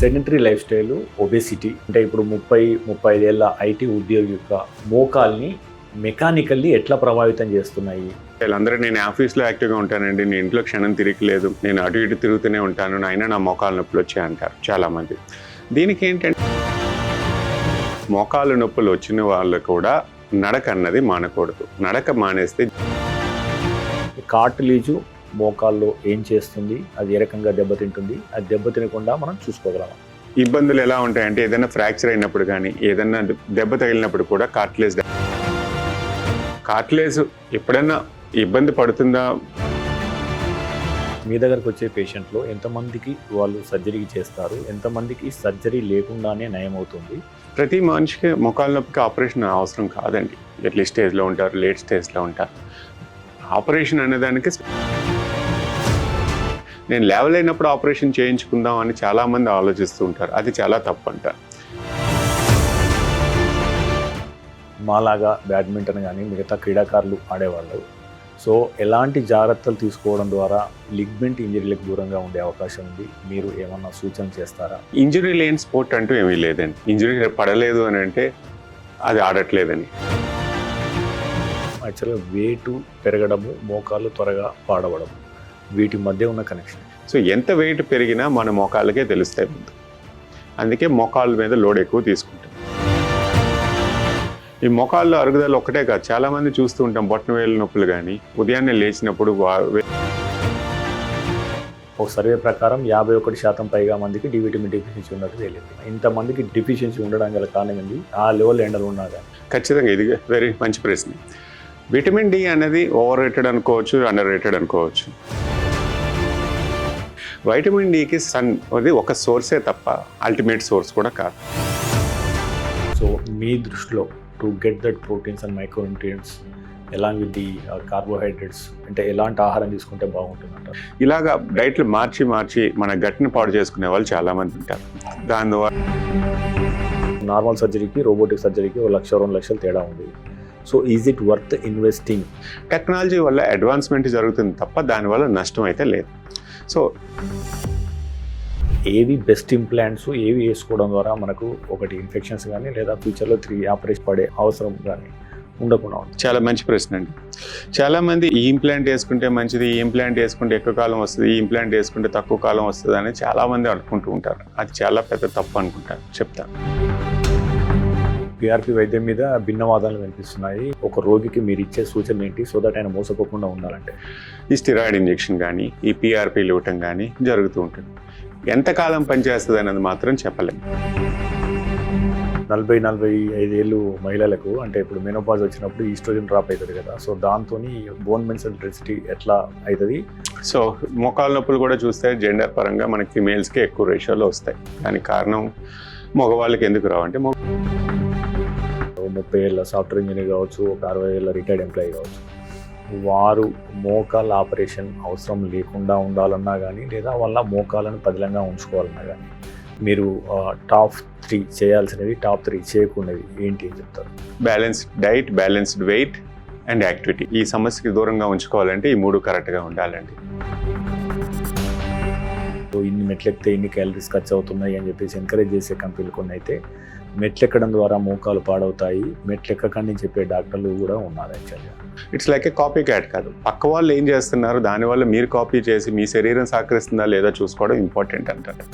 Sedentary life style, obesity అంటే ఇప్పుడు 35 ఏళ్ళ ఐటీ ఉద్యోగి యొక్క మోకాల్ని మెకానికల్లీ ఎట్లా ప్రభావితం చేస్తున్నాయి? వీళ్ళందరూ నేను ఆఫీస్లో యాక్టివ్గా ఉంటానండి, నేను ఇంట్లో క్షణం తిరగలేదు, నేను అటు ఇటు తిరుగుతూనే ఉంటాను, అయినా నా మోకాలు నొప్పులు వచ్చాయి అంటారు చాలామంది. దీనికి ఏంటంటే మోకాలు నొప్పులు వచ్చిన వాళ్ళు కూడా నడక అన్నది మానకూడదు. నడక మానేస్తే కార్టిలేజు మోకాల్లో ఏం చేస్తుంది, అది ఏ రకంగా దెబ్బతింటుంది, అది దెబ్బతినకుండా మనం చూసుకోగలం. ఇబ్బందులు ఎలా ఉంటాయంటే ఏదైనా ఫ్రాక్చర్ అయినప్పుడు కానీ ఏదైనా దెబ్బ తగిలినప్పుడు కూడా కార్టిలేజ్ ఎప్పుడైనా ఇబ్బంది పడుతుందా? మీ దగ్గరకు వచ్చే పేషెంట్లో ఎంతమందికి వాళ్ళు సర్జరీ చేస్తారు, ఎంతమందికి సర్జరీ లేకుండానే నయం అవుతుంది? ప్రతి మనిషికి మోకాలు నొప్పికి ఆపరేషన్ అవసరం కాదండి. ఎర్లీ స్టేజ్లో ఉంటారు, లేట్ స్టేజ్లో ఉంటారు. ఆపరేషన్ అనేదానికి నేను లేవలేనప్పుడు ఆపరేషన్ చేయించుకుందాం అని చాలామంది ఆలోచిస్తూ ఉంటారు. అది చాలా తప్పు అంట. మాలాగా బ్యాడ్మింటన్ కానీ మిగతా క్రీడాకారులు ఆడేవాళ్ళు, సో ఎలాంటి జాగ్రత్తలు తీసుకోవడం ద్వారా లిగ్మెంట్ ఇంజరీలకు దూరంగా ఉండే అవకాశం ఉంది? మీరు ఏమన్నా సూచన చేస్తారా? ఇంజరీ లేని స్పోర్ట్ అంటూ ఏమీ లేదండి. ఇంజరీ పడలేదు అని అంటే అది ఆడట్లేదని. యాక్చువల్గా వెయిట్ పెరగడము, మోకాళ్ళు త్వరగా పాడవడము, వీటి మధ్య ఉన్న కనెక్షన్. సో ఎంత వెయిట్ పెరిగినా మన మోకాళ్ళకే తెలుస్తాయి ముందు. అందుకే మోకాళ్ళ మీద లోడ్ ఎక్కువ తీసుకుంటాం. ఈ మోకాళ్ళ అరుగుదల ఒక్కటే కాదు, చాలామంది చూస్తూ ఉంటాం బొట్టనవేలు నొప్పులు కానీ ఉదయాన్నే లేచినప్పుడు. ఒక సర్వే ప్రకారం 51% పైగా మందికి డి విటమిన్ డెఫిషియన్సీ ఉన్నట్టు తేలింది. ఇంతమందికి డెఫిషియన్సీ ఉండడం గల కారణం ఏంటి? ఆ లెవెల్ ఎండలు ఉన్నా కానీ. ఖచ్చితంగా ఇది వెరీ మంచి ప్రశ్న. విటమిన్ డి అనేది ఓవర్ రేటెడ్ అనుకోవచ్చు, అండర్ రేటెడ్ అనుకోవచ్చు. వైటమిన్ డికి సన్ అది ఒక సోర్సే తప్ప అల్టిమేట్ సోర్స్ కూడా కాదు. సో మీ దృష్టిలో to get that proteins and micronutrients along with the carbohydrates అంటే ఎలాంటి ఆహారం తీసుకుంటే బాగుంటుందంటారు? ఇలాగా డైట్లు మార్చి మన గట్టిని పాడు చేసుకునే వాళ్ళు చాలామంది ఉంటారు. దానివల్ల నార్మల్ సర్జరీకి రోబోటిక్ సర్జరీకి 1 లక్ష 2 లక్షలు తేడా ఉంది. So is it worth investing? Technology వల్ల అడ్వాన్స్మెంట్ జరుగుతుంది తప్ప దానివల్ల నష్టం అయితే లేదు. సో ఏవి బెస్ట్ ఇంప్లాంట్స్, ఏవి వేసుకోవడం ద్వారా మనకు ఒకటి ఇన్ఫెక్షన్స్ కానీ లేదా ఫ్యూచర్లో 3 ఆపరేషన్ పడే అవసరం కానీ ఉండకుండా ఉంటుంది? చాలా మంచి ప్రశ్న అండి. చాలామంది ఈ ఇంప్లాంట్ వేసుకుంటే మంచిది, ఈ ఇంప్లాంట్ వేసుకుంటే ఎక్కువ కాలం వస్తుంది, ఈ ఇంప్లాంట్ వేసుకుంటే తక్కువ కాలం వస్తుంది అని చాలామంది అనుకుంటూ ఉంటారు. అది చాలా పెద్ద తప్పు అనుకుంటారు. చెప్తాను. పిఆర్పి వైద్యం మీద భిన్నవాదాలు కనిపిస్తున్నాయి. ఒక రోగికి మీరు ఇచ్చే సూచన ఏంటి సో దట్ ఆయన మోసపోకుండా ఉండాలంటే? ఈ స్టిరాయిడ్ ఇంజెక్షన్ కానీ ఈ పిఆర్పీలు ఇవ్వటం కానీ జరుగుతూ ఉంటుంది. ఎంతకాలం పనిచేస్తుంది అన్నది మాత్రం చెప్పలేము. 40-45 ఏళ్ళు మహిళలకు అంటే ఇప్పుడు మెనోపాజ్ వచ్చినప్పుడు ఈస్ట్రోజన్ డ్రాప్ అవుతుంది కదా, సో దాంతో బోన్ మెన్సల్ డెన్సిటీ ఎట్లా అవుతుంది? సో మోకాలు నొప్పులు కూడా చూస్తే జెండర్ పరంగా మనకి ఫిమేల్స్కి ఎక్కువ రేషియోలో వస్తాయి. దానికి కారణం మగవాళ్ళకి ఎందుకు రావంటే 30 ఏళ్ళ సాఫ్ట్వేర్ ఇంజనీర్ కావచ్చు, ఒక 60 ఏళ్ళ రిటైర్డ్ ఎంప్లాయీ కావచ్చు, వారు మోకాళ్ళ ఆపరేషన్ అవసరం లేకుండా ఉండాలన్నా కానీ లేదా వాళ్ళ మోకాలను పదిలంగా ఉంచుకోవాలన్నా కానీ మీరు టాప్ 3 చేయాల్సినవి, టాప్ 3 చేయకున్నవి ఏంటి అని చెప్తారు? Balanced diet, balanced weight and activity. ఈ సమస్యకి దూరంగా ఉంచుకోవాలంటే ఈ 3 కరెక్ట్గా ఉండాలండి. ఇన్ని మెట్లెక్కితే ఇన్ని క్యాలరీస్ ఖర్చు అవుతున్నాయి అని చెప్పేసి ఎంకరేజ్ చేసే కంపెనీలు కొన్ని అయితే మెట్లెక్కడం ద్వారా మోకాలు పాడవుతాయి, మెట్లెక్కకండి చెప్పే డాక్టర్లు కూడా ఉన్నారు. యాక్చువల్గా it's like a copy cat కాదు. పక్క వాళ్ళు ఏం చేస్తున్నారు దానివల్ల మీరు కాపీ చేసి మీ శరీరం సహకరిస్తుందా లేదా చూసుకోవడం ఇంపార్టెంట్ అంటారు.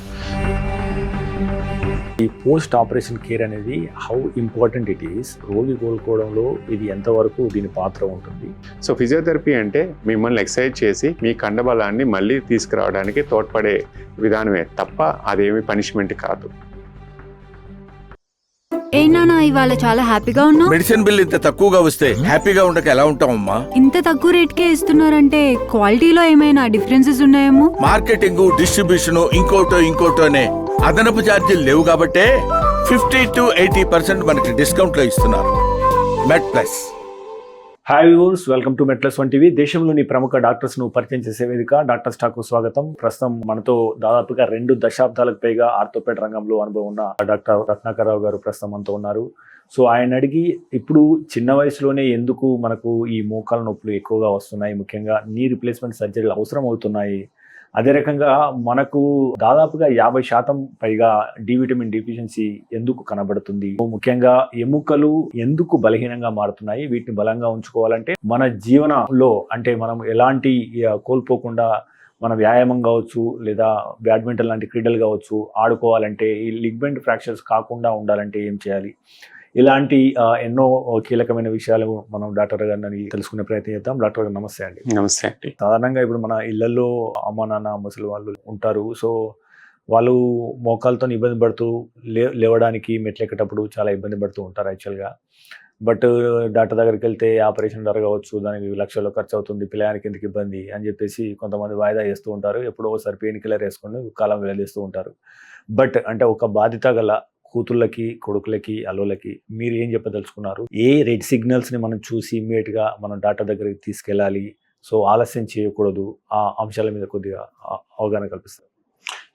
ఈ పోస్ట్ ఆపరేషన్ కేర్ అనేది హౌ ఇంపార్టెంట్ ఇట్ ఈస్, రోగి కోలుకోవడంలో ఇది ఎంతవరకు దీని పాత్ర ఉంటుంది? సో ఫిజియోథెరపీ అంటే మిమ్మల్ని ఎక్సర్సైజ్ చేసి మీ కండబలాన్ని మళ్ళీ తీసుకురావడానికి తోడ్పడే విధానమే తప్ప అదేమి పనిష్మెంట్ కాదు. ఏ నాన్న ఇవాళ చాలా హ్యాపీగా ఉన్నావు? మెడిసిన్ బిల్ ఇంత తక్కువగా వస్తే హ్యాపీగా ఉండక ఎలా ఉంటామమ్మా? ఇంత తక్కువ రేట్కే ఇస్తున్నారంటే క్వాలిటీలో ఏమైనా డిఫరెన్సెస్ ఉన్నాయేమో? మార్కెటింగ్, డిస్ట్రిబ్యూషన్ ఇంకోటోనే అదనపు ఛార్జీలు లేవు కాబట్టే 50-80% మనకి డిస్కౌంట్ లో ఇస్తున్నారు. Med Plus. Hi viewers, welcome to Med Plus One TV. దేశంలోని ప్రముఖ డాక్టర్స్ను పరిచయం చేసే వేదిక డాక్టర్స్ టాక్ కు స్వాగతం. ప్రస్తుతం మనతో దాదాపుగా 2 దశాబ్దాలకు పైగా ఆర్థోపెడ్ రంగంలో అనుభవం ఉన్న డాక్టర్ రత్నాకరరావు గారు ప్రస్తుతం మనతో ఉన్నారు. సో ఆయన అడిగి ఇప్పుడు చిన్న వయసులోనే ఎందుకు మనకు ఈ మోకాల నొప్పులు ఎక్కువగా వస్తున్నాయి, ముఖ్యంగా నీ రిప్లేస్మెంట్ సర్జరీలు అవసరం అవుతున్నాయి, అదే రకంగా మనకు దాదాపుగా 50% పైగా డి విటమిన్ డిఫిషియన్సీ ఎందుకు కనబడుతుంది, ముఖ్యంగా ఎముకలు ఎందుకు బలహీనంగా మారుతున్నాయి, వీటిని బలంగా ఉంచుకోవాలంటే మన జీవనంలో అంటే మనం ఎలాంటి కోల్పోకుండా మన వ్యాయామం కావచ్చు లేదా బ్యాడ్మింటన్ లాంటి క్రీడలు కావచ్చు ఆడుకోవాలంటే, ఈ లిగ్మెంట్ ఫ్రాక్చర్స్ కాకుండా ఉండాలంటే ఏం చేయాలి, ఇలాంటి ఎన్నో కీలకమైన విషయాలు మనం డాక్టర్ గారిని తెలుసుకునే ప్రయత్నం చేద్దాం. డాక్టర్ గారు నమస్తే అండి. నమస్తే అండి. సాధారణంగా ఇప్పుడు మన ఇళ్లలో అమ్మ నాన్న ముసలి వాళ్ళు ఉంటారు. సో వాళ్ళు మోకాలతో ఇబ్బంది పడుతూ లేవడానికి మెట్లు ఎక్కేటప్పుడు చాలా ఇబ్బంది పడుతూ ఉంటారు యాక్చువల్గా. బట్ డాక్టర్ దగ్గరికి వెళ్తే ఆపరేషన్ జరగవచ్చు, దానికి లక్షల్లో ఖర్చు అవుతుంది, పిల్లగానికి ఎందుకు ఇబ్బంది అని చెప్పేసి కొంతమంది వాయిదా చేస్తూ ఉంటారు. ఎప్పుడో ఒకసారి పెయిన్ కిల్లర్ వేసుకొని కాలం వెళ్తూ ఉంటారు. బట్ అంటే ఒక బాధ్యత గల కూతుళ్ళకి, కొడుకులకి, అల్లులకి మీరు ఏం చెప్పదలుచుకున్నారు? ఏ రెడ్ సిగ్నల్స్ని మనం చూసి ఇమ్మీడియట్గా మనం డాక్టర్ దగ్గరికి తీసుకెళ్ళాలి, సో ఆలస్యం చేయకూడదు, ఆ అంశాల మీద కొద్దిగా అవగాహన కల్పిస్తారు.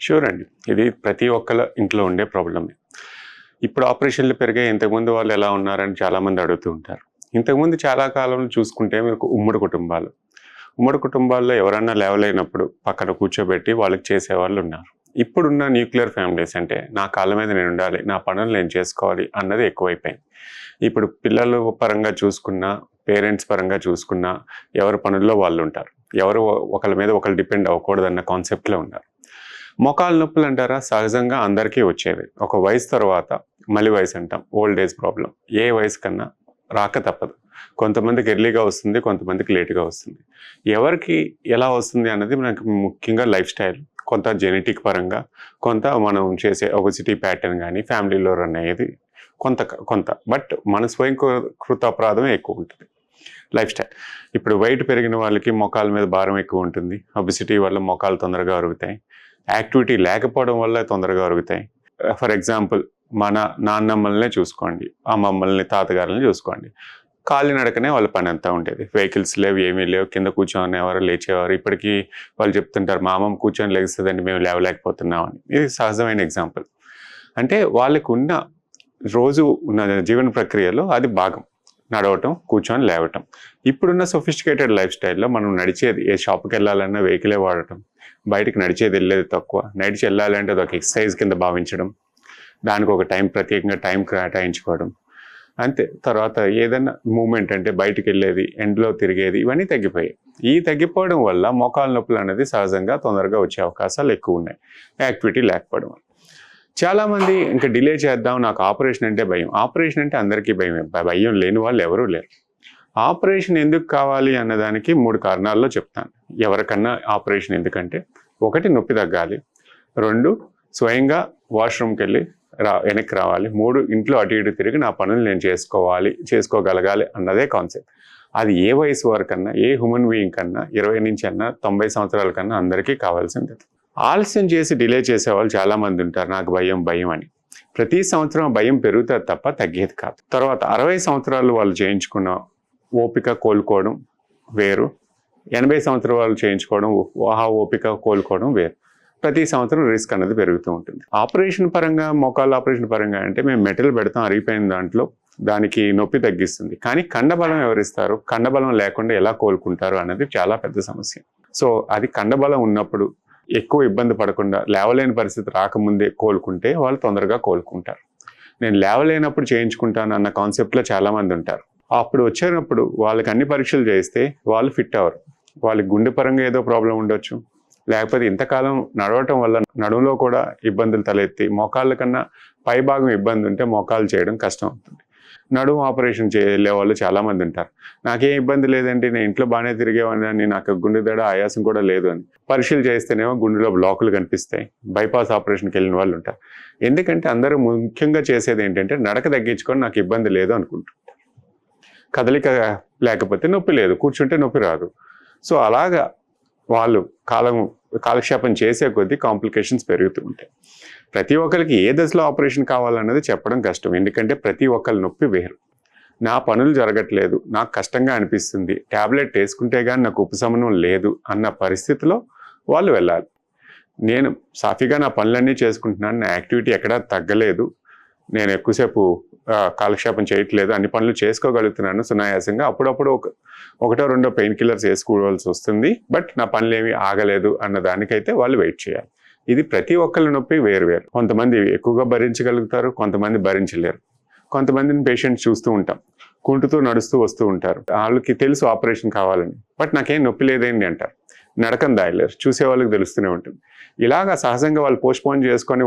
షూర్ అండి. ఇది ప్రతి ఒక్కళ్ళ ఇంట్లో ఉండే ప్రాబ్లమే. ఇప్పుడు ఆపరేషన్లు పెరిగాయి, ఇంతకుముందు వాళ్ళు ఎలా ఉన్నారని చాలామంది అడుగుతూ ఉంటారు. ఇంతకుముందు చాలా కాలంలో చూసుకుంటే మీకు ఉమ్మడి కుటుంబాల్లో ఎవరన్నా లేవలేనప్పుడు పక్కన కూర్చోబెట్టి వాళ్ళకి చేసేవాళ్ళు ఉన్నారు. ఇప్పుడున్న న్యూక్లియర్ ఫ్యామిలీస్ అంటే నా కాళ్ళ మీద నేను ఉండాలి, నా పనులు నేను చేసుకోవాలి అన్నది ఎక్కువైపోయింది. ఇప్పుడు పిల్లల పరంగా చూసుకున్నా, పేరెంట్స్ పరంగా చూసుకున్నా ఎవరి పనుల్లో వాళ్ళు ఉంటారు. ఎవరు ఒకరి మీద ఒకరు డిపెండ్ అవ్వకూడదన్న కాన్సెప్ట్లో ఉన్నారు. మోకాళ్ళ నొప్పులు అంటారా, సహజంగా అందరికీ వచ్చేది. ఒక వయసు తర్వాత మళ్ళీ వయసు అంటాం, ఓల్డ్ ఏజ్ ప్రాబ్లం. ఏ వయసు కన్నా రాక తప్పదు. కొంతమందికి ఎర్లీగా వస్తుంది, కొంతమందికి లేట్గా వస్తుంది. ఎవరికి ఎలా వస్తుంది అన్నది మనకు ముఖ్యంగా లైఫ్ స్టైల్, కొంత జెనెటిక్ పరంగా, కొంత మనం చేసే ఒబెసిటీ ప్యాటర్న్ కానీ ఫ్యామిలీలో రన్ అయ్యేది కొంత. బట్ మన స్వయం కృత అపరాధం ఎక్కువ ఉంటుంది లైఫ్ స్టైల్. ఇప్పుడు వెయిట్ పెరిగిన వాళ్ళకి మోకాల మీద భారం ఎక్కువ ఉంటుంది. ఒబెసిటీ వల్ల మోకాలు తొందరగా అరుగుతాయి. యాక్టివిటీ లేకపోవడం వల్ల తొందరగా అరుగుతాయి. ఫర్ ఎగ్జాంపుల్ మన నాన్నమ్మల్నే చూసుకోండి, అమ్మమ్మల్ని, తాతగారులని చూసుకోండి. కాలినడకనే వాళ్ళ పని అంతా ఉండేది. వెహికల్స్ లేవు, ఏమీ లేవు. కింద కూర్చొనేవారు, లేచేవారు. ఇప్పటికీ వాళ్ళు చెప్తుంటారు, మా అమ్మమ్మ కూర్చొని లెగుస్తుందండి, మేము లేవలేకపోతున్నామని. ఇది సహజమైన ఎగ్జాంపుల్. అంటే వాళ్ళకు ఉన్న రోజు ఉన్న జీవన ప్రక్రియలో అది భాగం, నడవటం, కూర్చొని లేవటం. ఇప్పుడున్న సొఫిస్టికేటెడ్ లైఫ్ స్టైల్లో మనం నడిచేది, ఏ షాప్కి వెళ్ళాలన్నా వెహికలే వాడటం, బయటకు నడిచేది వెళ్ళేది తక్కువ. నడిచి వెళ్ళాలంటే అదొక ఎక్సర్సైజ్ కింద భావించడం, దానికి ఒక ప్రత్యేకంగా టైం కేటాయించుకోవడం అంతే. తర్వాత ఏదైనా మూమెంట్ అంటే బయటకు వెళ్ళేది, ఎండ్లో తిరిగేది, ఇవన్నీ తగ్గిపోయాయి. ఈ తగ్గిపోవడం వల్ల మోకాళ్ళ నొప్పులు అనేది సహజంగా తొందరగా వచ్చే అవకాశాలు ఎక్కువ ఉన్నాయి, యాక్టివిటీ లేకపోవడం వల్ల. చాలామంది ఇంకా డిలే చేద్దాం, నాకు ఆపరేషన్ అంటే భయం. ఆపరేషన్ అంటే అందరికీ భయం లేని వాళ్ళు ఎవరూ లేరు. ఆపరేషన్ ఎందుకు కావాలి అన్నదానికి 3 కారణాల్లో చెప్తాను. ఎవరికన్నా ఆపరేషన్ ఎందుకంటే, 1 నొప్పి తగ్గాలి, 2 స్వయంగా వాష్రూమ్కి వెళ్ళి వెనక్కి రావాలి, 3 ఇంట్లో అటు ఇటు తిరిగి నా పనులు నేను చేసుకోగలగాలి అన్నదే కాన్సెప్ట్. అది ఏ వయసు వరకన్నా, ఏ హ్యూమన్ బీయింగ్ కన్నా, 20 నుంచి అన్నా 90 సంవత్సరాల కన్నా అందరికీ కావాల్సింది. ఆలస్యం చేసి డిలే చేసేవాళ్ళు చాలామంది ఉంటారు, నాకు భయం అని. ప్రతి సంవత్సరం భయం పెరుగుతుంది తప్ప తగ్గేది కాదు. తర్వాత 60 సంవత్సరాలు వాళ్ళు చేయించుకున్న ఓపిక కోలుకోవడం వేరు, 80 సంవత్సరాల వాళ్ళు చేయించుకోవడం ఓపిక కోలుకోవడం వేరు. ప్రతి సంవత్సరం రిస్క్ అనేది పెరుగుతూ ఉంటుంది. ఆపరేషన్ పరంగా, మోకాళ్ళ ఆపరేషన్ పరంగా అంటే మేము మెటల్ పెడతాం, అరిగిపోయిన దాంట్లో దానికి నొప్పి తగ్గిస్తుంది. కానీ కండబలం ఎవరిస్తారు, కండబలం లేకుండా ఎలా కోలుకుంటారు అనేది చాలా పెద్ద సమస్య. సో అది కండబలం ఉన్నప్పుడు ఎక్కువ ఇబ్బంది పడకుండా, లేవలేని పరిస్థితి రాకముందే కోలుకుంటే వాళ్ళు తొందరగా కోలుకుంటారు. నేను లేవలేనప్పుడు చేయించుకుంటాను అన్న కాన్సెప్ట్లో చాలామంది ఉంటారు. అప్పుడు వచ్చినప్పుడు వాళ్ళకి అన్ని పరీక్షలు చేస్తే వాళ్ళు ఫిట్ అవ్వరు. వాళ్ళకి గుండె పరంగా ఏదో ప్రాబ్లం ఉండొచ్చు, లేకపోతే ఇంతకాలం నడవటం వల్ల నడుములో కూడా ఇబ్బందులు తలెత్తి, మోకాళ్ళ కన్నా పై భాగం ఇబ్బంది ఉంటే మోకాళ్ళు చేయడం కష్టం అవుతుంది. నడుము ఆపరేషన్ చేయలే వాళ్ళు చాలామంది ఉంటారు. నాకేం ఇబ్బంది లేదండి, నేను ఇంట్లో బాగానే తిరిగేవాడిని, నాకు గుండె దడ ఆయాసం కూడా లేదు అని. పరీక్షలు చేస్తేనేమో గుండెలో బ్లాకులు కనిపిస్తాయి. బైపాస్ ఆపరేషన్కి వెళ్ళిన వాళ్ళు ఉంటారు. ఎందుకంటే అందరూ ముఖ్యంగా చేసేది ఏంటంటే నడక తగ్గించుకొని నాకు ఇబ్బంది లేదు అనుకుంటుంటారు. కదలిక లేకపోతే నొప్పి లేదు, కూర్చుంటే నొప్పి రాదు. సో అలాగా వాళ్ళు కాలక్షేపం చేసే కొద్దీ కాంప్లికేషన్స్ పెరుగుతూ ఉంటాయి. ప్రతి ఒక్కరికి ఏ దశలో ఆపరేషన్ కావాలన్నది చెప్పడం కష్టం, ఎందుకంటే ప్రతి ఒక్కరి నొప్పి వేరు. నా పనులు జరగట్లేదు, నాకు కష్టంగా అనిపిస్తుంది, ట్యాబ్లెట్ వేసుకుంటే కానీ నాకు ఉపశమనం లేదు అన్న పరిస్థితిలో వాళ్ళు వెళ్ళాలి. నేను సాఫీగా నా పనులన్నీ చేసుకుంటున్నాను, నా యాక్టివిటీ ఎక్కడా తగ్గలేదు, నేను ఎక్కువసేపు కాలక్షేపం చేయట్లేదు, అన్ని పనులు చేసుకోగలుగుతున్నాను సునాయాసంగా, అప్పుడప్పుడు ఒకటో రెండో పెయిన్ కిల్లర్స్ వేసుకోవాల్సి వస్తుంది, బట్ నా పనులు ఏమీ ఆగలేదు అన్న దానికైతే వాళ్ళు వెయిట్ చేయాలి. ఇది ప్రతి ఒక్కళ్ళ నొప్పి వేరు. కొంతమంది ఎక్కువగా భరించగలుగుతారు, కొంతమంది భరించలేరు. కొంతమందిని పేషెంట్స్ చూస్తూ ఉంటాం, కుంటుతూ నడుస్తూ వస్తూ ఉంటారు, వాళ్ళకి తెలుసు ఆపరేషన్ కావాలని, బట్ నాకేం నొప్పి లేదేంటి అంటారు, నడకం దాయలేరు, చూసే వాళ్ళకి తెలుస్తూనే ఉంటుంది. ఇలాగా సహజంగా వాళ్ళు పోస్ట్పోన్ చేసుకొని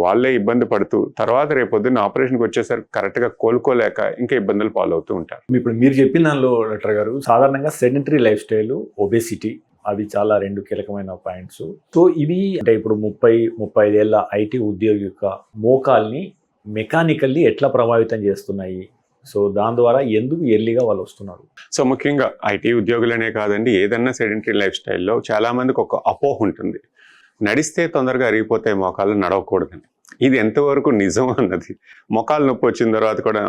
వాళ్ళే ఇబ్బంది పడుతూ తర్వాత రేపొద్దున్న ఆపరేషన్కి వచ్చేసరికి కరెక్ట్గా కోలుకోలేక ఇంకా ఇబ్బందులు పాలవుతూ ఉంటారు. ఇప్పుడు మీరు చెప్పిన దానిలో డాక్టర్ గారు సాధారణంగా సెడెంటరీ లైఫ్ స్టైల్, ఒబేసిటీ, అవి చాలా 2 కీలకమైన పాయింట్స్. సో ఇవి అంటే ఇప్పుడు 30-35 ఏళ్ళ ఐటీ ఉద్యోగి యొక్క మోకాల్ని మెకానికల్లీ ఎట్లా ప్రభావితం చేస్తున్నాయి? సో దాని ద్వారా ఎందుకు ఎర్లీగా వాళ్ళు వస్తున్నారు? సో ముఖ్యంగా ఐటీ ఉద్యోగులనే కాదండి, ఏదన్నా సెడెంటరీ లైఫ్ స్టైల్లో చాలా మందికి ఒక అపోహ ఉంటుంది, నడిస్తే తొందరగా అరిగిపోతాయి మోకాళ్ళు, నడవకూడదని. ఇది ఎంతవరకు నిజం అన్నది, మోకాలు నొప్పి వచ్చిన తర్వాత కూడా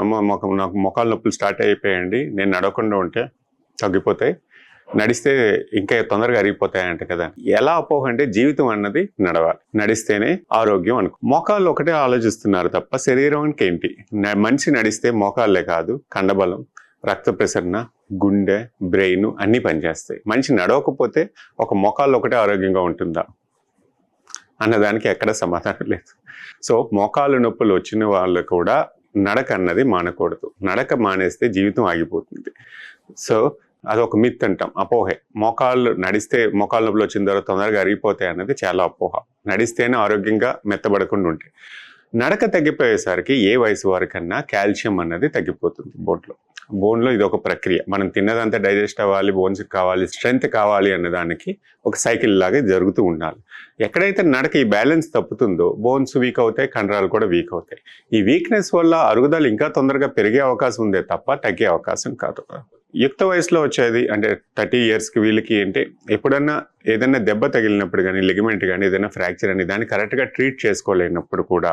నాకు మోకాలు నొప్పులు స్టార్ట్ అయిపోయాయండి, నేను నడవకుండా ఉంటే తగ్గిపోతాయి, నడిస్తే ఇంకా తొందరగా అరిగిపోతాయంట కదా. ఎలా అపోహ అంటే జీవితం అన్నది నడవాలి, నడిస్తేనే ఆరోగ్యం అనుకో. మోకాళ్ళు ఒకటే ఆలోచిస్తున్నారు తప్ప శరీరానికి ఏంటి, మనిషి నడిస్తే మోకాళ్ళే కాదు, కండబలం, రక్త ప్రసరణ, గుండె, బ్రెయిన్ అన్నీ పనిచేస్తాయి. మనిషి నడవకపోతే ఒక మోకాళ్ళు ఒకటే ఆరోగ్యంగా ఉంటుందా అన్నదానికి ఎక్కడ సమాధానం లేదు. సో మోకాలు నొప్పులు వచ్చిన వాళ్ళు కూడా నడక అన్నది మానకూడదు. నడక మానేస్తే జీవితం ఆగిపోతుంది. సో అదొక మిత్ అంటాం, అపోహే. నడిస్తే మోకాలు నొప్పులు వచ్చిన తర్వాత తొందరగా అరిగిపోతాయి అన్నది చాలా అపోహ. నడిస్తేనే ఆరోగ్యంగా మెత్తబడకుండా ఉంటాయి. నడక తగ్గిపోయేసరికి ఏ వయసు వారికన్నా కాల్షియం అన్నది తగ్గిపోతుంది బోన్లో. ఇది ఒక ప్రక్రియ, మనం తిన్నదంతా డైజెస్ట్ అవ్వాలి, బోన్స్కి కావాలి, స్ట్రెంగ్త్ కావాలి అన్నదానికి ఒక సైకిల్ లాగా జరుగుతూ ఉండాలి. ఎక్కడైతే నడక ఈ బ్యాలెన్స్ తప్పుతుందో బోన్స్ వీక్ అవుతాయి, కండరాలు కూడా వీక్ అవుతాయి. ఈ వీక్నెస్ వల్ల అరుగుదల ఇంకా తొందరగా పెరిగే అవకాశం ఉందే తప్ప తగ్గే అవకాశం కాదు. యుక్త వయసులో వచ్చేది అంటే 30 yearsకి వీళ్ళకి అంటే ఎప్పుడన్నా ఏదైనా దెబ్బ తగిలినప్పుడు కానీ, లిగమెంట్ కానీ, ఏదైనా ఫ్రాక్చర్ అని దాన్ని కరెక్ట్గా ట్రీట్ చేసుకోలేనప్పుడు కూడా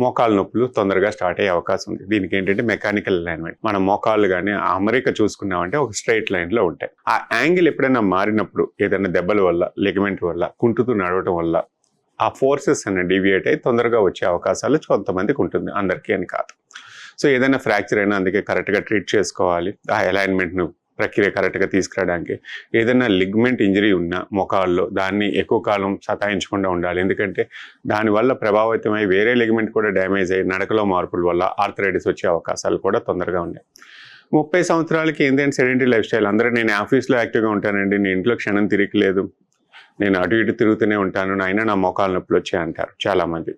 మోకాలు నొప్పులు తొందరగా స్టార్ట్ అయ్యే అవకాశం ఉంది. దీనికి ఏంటంటే మెకానికల్ అలైన్మెంట్. మన మోకాళ్ళు కానీ అమరిక చూసుకున్నామంటే ఒక స్ట్రైట్ లైన్లో ఉంటాయి. ఆ యాంగిల్ ఎప్పుడైనా మారినప్పుడు ఏదైనా దెబ్బల వల్ల, లిగమెంట్ వల్ల, కుంటుతూ నడవటం వల్ల ఆ ఫోర్సెస్ అన్న డీవియేట్ అయ్యి తొందరగా వచ్చే అవకాశాలు కొంతమందికి ఉంటుంది, అందరికీ అని కాదు. సో ఏదైనా ఫ్రాక్చర్ అయినా అందుకే కరెక్ట్గా ట్రీట్ చేసుకోవాలి. ఆ అలైన్మెంట్ను ప్రక్రియ కరెక్ట్గా తీసుకురావడానికి. ఏదైనా లిగ్మెంట్ ఇంజరీ ఉన్నా మోకాల్లో దాన్ని ఎక్కువ కాలం సతాయించకుండా ఉండాలి. ఎందుకంటే దానివల్ల ప్రభావితమై వేరే లిగ్మెంట్ కూడా డ్యామేజ్ అయ్యి నడకలో మార్పుల వల్ల ఆర్థరైటిస్ వచ్చే అవకాశాలు కూడా తొందరగా ఉన్నాయి. 30 సంవత్సరాలకి ఏంటంటే సెడెంటరీ లైఫ్ స్టైల్. అందరూ నేను ఆఫీస్లో యాక్టివ్గా ఉంటానండి, నేను ఇంట్లో క్షణం తిరిగిలేదు, నేను అటు ఇటు తిరుగుతూనే ఉంటాను, అయినా నా మోకాలు నొప్పులు వచ్చాయి అంటారు చాలామంది.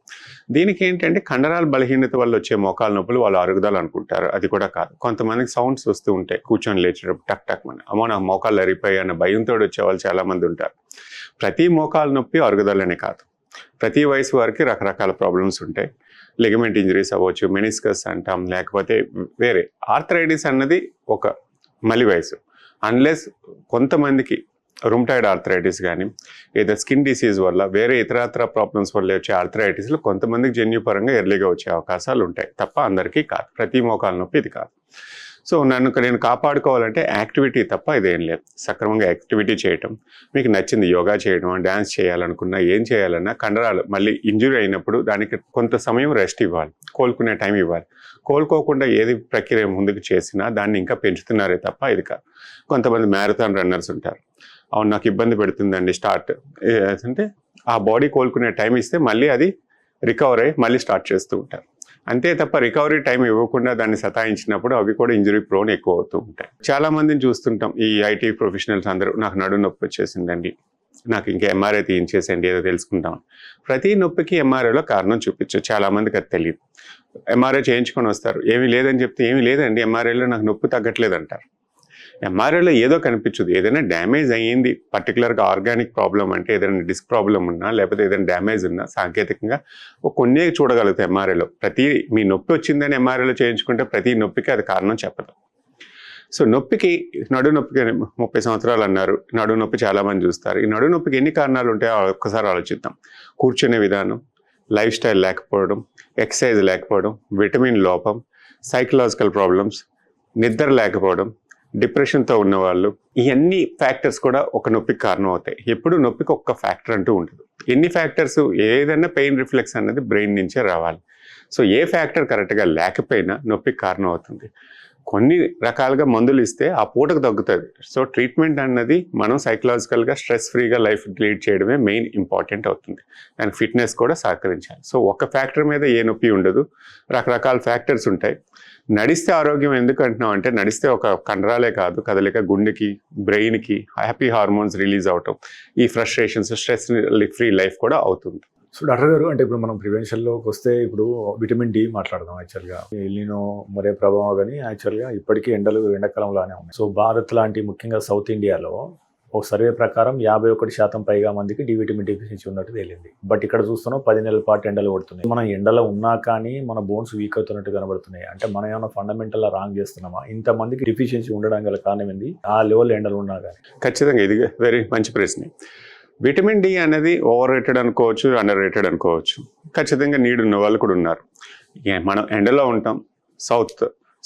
దీనికి ఏంటంటే కండరాల బలహీనత వల్ల వచ్చే మోకాలు నొప్పులు వాళ్ళు అరుగుదల అనుకుంటారు, అది కూడా కాదు. కొంతమందికి సౌండ్స్ వస్తూ ఉంటాయి కూర్చొని లేచేటప్పుడు, టక్ టక్ అని, అమ్మో నా మోకాళ్ళు అరిగిపోయాయి అన్న భయంతో వచ్చే వాళ్ళు చాలామంది ఉంటారు. ప్రతి మోకాలు నొప్పి అరుగుదలనే కాదు, ప్రతి వయసు వారికి రకరకాల ప్రాబ్లమ్స్ ఉంటాయి. లిగమెంట్ ఇంజరీస్ అవ్వచ్చు, మెనిస్కస్ అంటాం, లేకపోతే వేరే ఆర్థరైటిస్ అన్నది ఒక మలి వయసు. అన్లెస్ కొంతమందికి రుమటాయిడ్ ఆర్థరైటిస్ కానీ, ఏదో స్కిన్ డిసీజ్ వల్ల, వేరే ఇతరత్ర ప్రాబ్లమ్స్ వల్ల వచ్చే ఆర్థరైటిస్లు కొంతమందికి జన్యుపరంగా ఎర్లీగా వచ్చే అవకాశాలు ఉంటాయి తప్ప అందరికీ కాదు. ప్రతి మోకాలు నొప్పి ఇది కాదు. సో నేను కాపాడుకోవాలంటే యాక్టివిటీ తప్ప ఇదేం లేదు. సక్రమంగా యాక్టివిటీ చేయటం, మీకు నచ్చింది యోగా చేయడం, డ్యాన్స్ చేయాలనుకున్నా, ఏం చేయాలన్నా కండరాలు మళ్ళీ ఇంజురీ అయినప్పుడు దానికి కొంత సమయం రెస్ట్ ఇవ్వాలి, కోలుకునే టైం ఇవ్వాలి. కోలుకోకుండా ఏది ప్రక్రియ ముందుకు చేసినా దాన్ని ఇంకా పెంచుతున్నారే తప్ప ఇది కాదు. కొంతమంది మ్యారథాన్ రన్నర్స్ ఉంటారు, అవును నాకు ఇబ్బంది పెడుతుందండి స్టార్ట్ అంటే ఆ బాడీ కోలుకునే టైం ఇస్తే మళ్ళీ అది రికవర్ అయ్యి మళ్ళీ స్టార్ట్ చేస్తూ ఉంటారు. అంతే తప్ప రికవరీ టైం ఇవ్వకుండా దాన్ని సతాయించినప్పుడు అవి కూడా ఇంజరీ ప్రోన్ ఎక్కువ అవుతూ ఉంటాయి. చాలా మందిని చూస్తుంటాం, ఈ ఐటీ ప్రొఫెషనల్స్ అందరూ నాకు నడు నొప్పి వచ్చేసిందండి, నాకు ఇంకా ఎంఆర్ఐ తీయించేసండి ఏదో తెలుసుకుంటాం. ప్రతి నొప్పికి ఎంఆర్ఐలో కారణం చూపించు, చాలా మందికి అది తెలియదు. ఎంఆర్ఐ చేయించుకొని వస్తారు, ఏమీ లేదని చెప్తే ఏమీ లేదండి ఎంఆర్ఐలో నాకు నొప్పి తగ్గట్లేదు అంటారు. ఎంఆర్ఐలో ఏదో కనిపించదు, ఏదైనా డ్యామేజ్ అయ్యింది, పర్టికులర్గా ఆర్గానిక్ ప్రాబ్లం అంటే ఏదైనా డిస్క్ ప్రాబ్లం ఉన్నా లేకపోతే ఏదైనా డ్యామేజ్ ఉన్నా సాంకేతికంగా కొన్ని చూడగలుగుతాయి ఎంఆర్ఐలో. మీ నొప్పి వచ్చిందని ఎంఆర్ఐలో చేయించుకుంటే ప్రతి నొప్పికి అది కారణం చెప్పదు. సో నొప్పికి, నడు నొప్పికి 30 సంవత్సరాలు అన్నారు, నడు నొప్పి చాలామంది చూస్తారు. ఈ నడు నొప్పికి ఎన్ని కారణాలు ఉంటాయో ఒక్కసారి ఆలోచిద్దాం. కూర్చునే విధానం, లైఫ్ స్టైల్ లేకపోవడం, ఎక్సర్సైజ్ లేకపోవడం, విటమిన్ లోపం, సైకలాజికల్ ప్రాబ్లమ్స్, నిద్ర లేకపోవడం, డిప్రెషన్తో ఉన్నవాళ్ళు, ఇవన్నీ ఫ్యాక్టర్స్ కూడా ఒక నొప్పికి కారణం అవుతాయి. ఎప్పుడు నొప్పికి ఒక్క ఫ్యాక్టర్ అంటూ ఉంటుంది. ఎన్ని ఫ్యాక్టర్స్, ఏదైనా పెయిన్ రిఫ్లెక్స్ అన్నది బ్రెయిన్ నుంచే రావాలి. సో ఏ ఫ్యాక్టర్ కరెక్ట్గా లేకపోయినా నొప్పికి కారణం అవుతుంది. కొన్ని రకాలుగా మందులు ఇస్తే ఆ పూటకు తగ్గుతుంది. సో ట్రీట్మెంట్ అన్నది మనం సైకలాజికల్గా స్ట్రెస్ ఫ్రీగా లైఫ్ లీడ్ చేయడమే మెయిన్ ఇంపార్టెంట్ అవుతుంది. దానికి ఫిట్నెస్ కూడా సహకరించాలి. సో ఒక ఫ్యాక్టర్ మీద ఏ నొప్పి ఉండదు, రకరకాల ఫ్యాక్టర్స్ ఉంటాయి. నడిస్తే ఆరోగ్యం ఎందుకు అంటున్నాం అంటే, నడిస్తే ఒక కండరాలే కాదు, కదలిక గుండెకి, బ్రెయిన్కి హ్యాపీ హార్మోన్స్ రిలీజ్ అవటం, ఈ ఫ్రస్ట్రేషన్స్, స్ట్రెస్ ఫ్రీ లైఫ్ కూడా అవుతుంది. సో డాక్టర్ గారు, అంటే ఇప్పుడు మనం ప్రివెన్షన్లోకి వస్తే ఇప్పుడు విటమిన్ డి మాట్లాడదాం. యాక్చువల్గా ఎల్నినో మరే ప్రభావం కానీ యాక్చువల్గా ఇప్పటికీ ఎండాకాలంలోనే ఉన్నాయి. సో భారత్ లాంటి ముఖ్యంగా సౌత్ ఇండియాలో ఒక సర్వే ప్రకారం 51% పైగా మందికి డి విటమిన్ డెఫిషియన్సీ ఉన్నట్టు తేలింది. బట్ ఇక్కడ చూస్తున్నాం 10 నెలల పాటు ఎండలు కొడుతున్నాయి. మనం ఎండలో ఉన్నా కానీ మన బోన్స్ వీక్ అవుతున్నట్టు కనబడుతున్నాయి. అంటే మనం ఏమైనా ఫండమెంటల్ రాంగ్ చేస్తున్నామా? ఇంతమందికి డెఫిషియన్సీ ఉండడం గల కారణం ఏంది? ఆ లెవెల్ ఎండలు ఉన్నా కానీ. ఖచ్చితంగా ఇది వెరీ మంచి ప్రశ్న. విటమిన్ డి అనేది ఓవర్ రేటెడ్ అనుకోవచ్చు, అండర్ రేటెడ్ అనుకోవచ్చు. ఖచ్చితంగా నీడ్ ఉన్న వాళ్ళు కూడా ఉన్నారు. మనం ఎండలో ఉంటాం.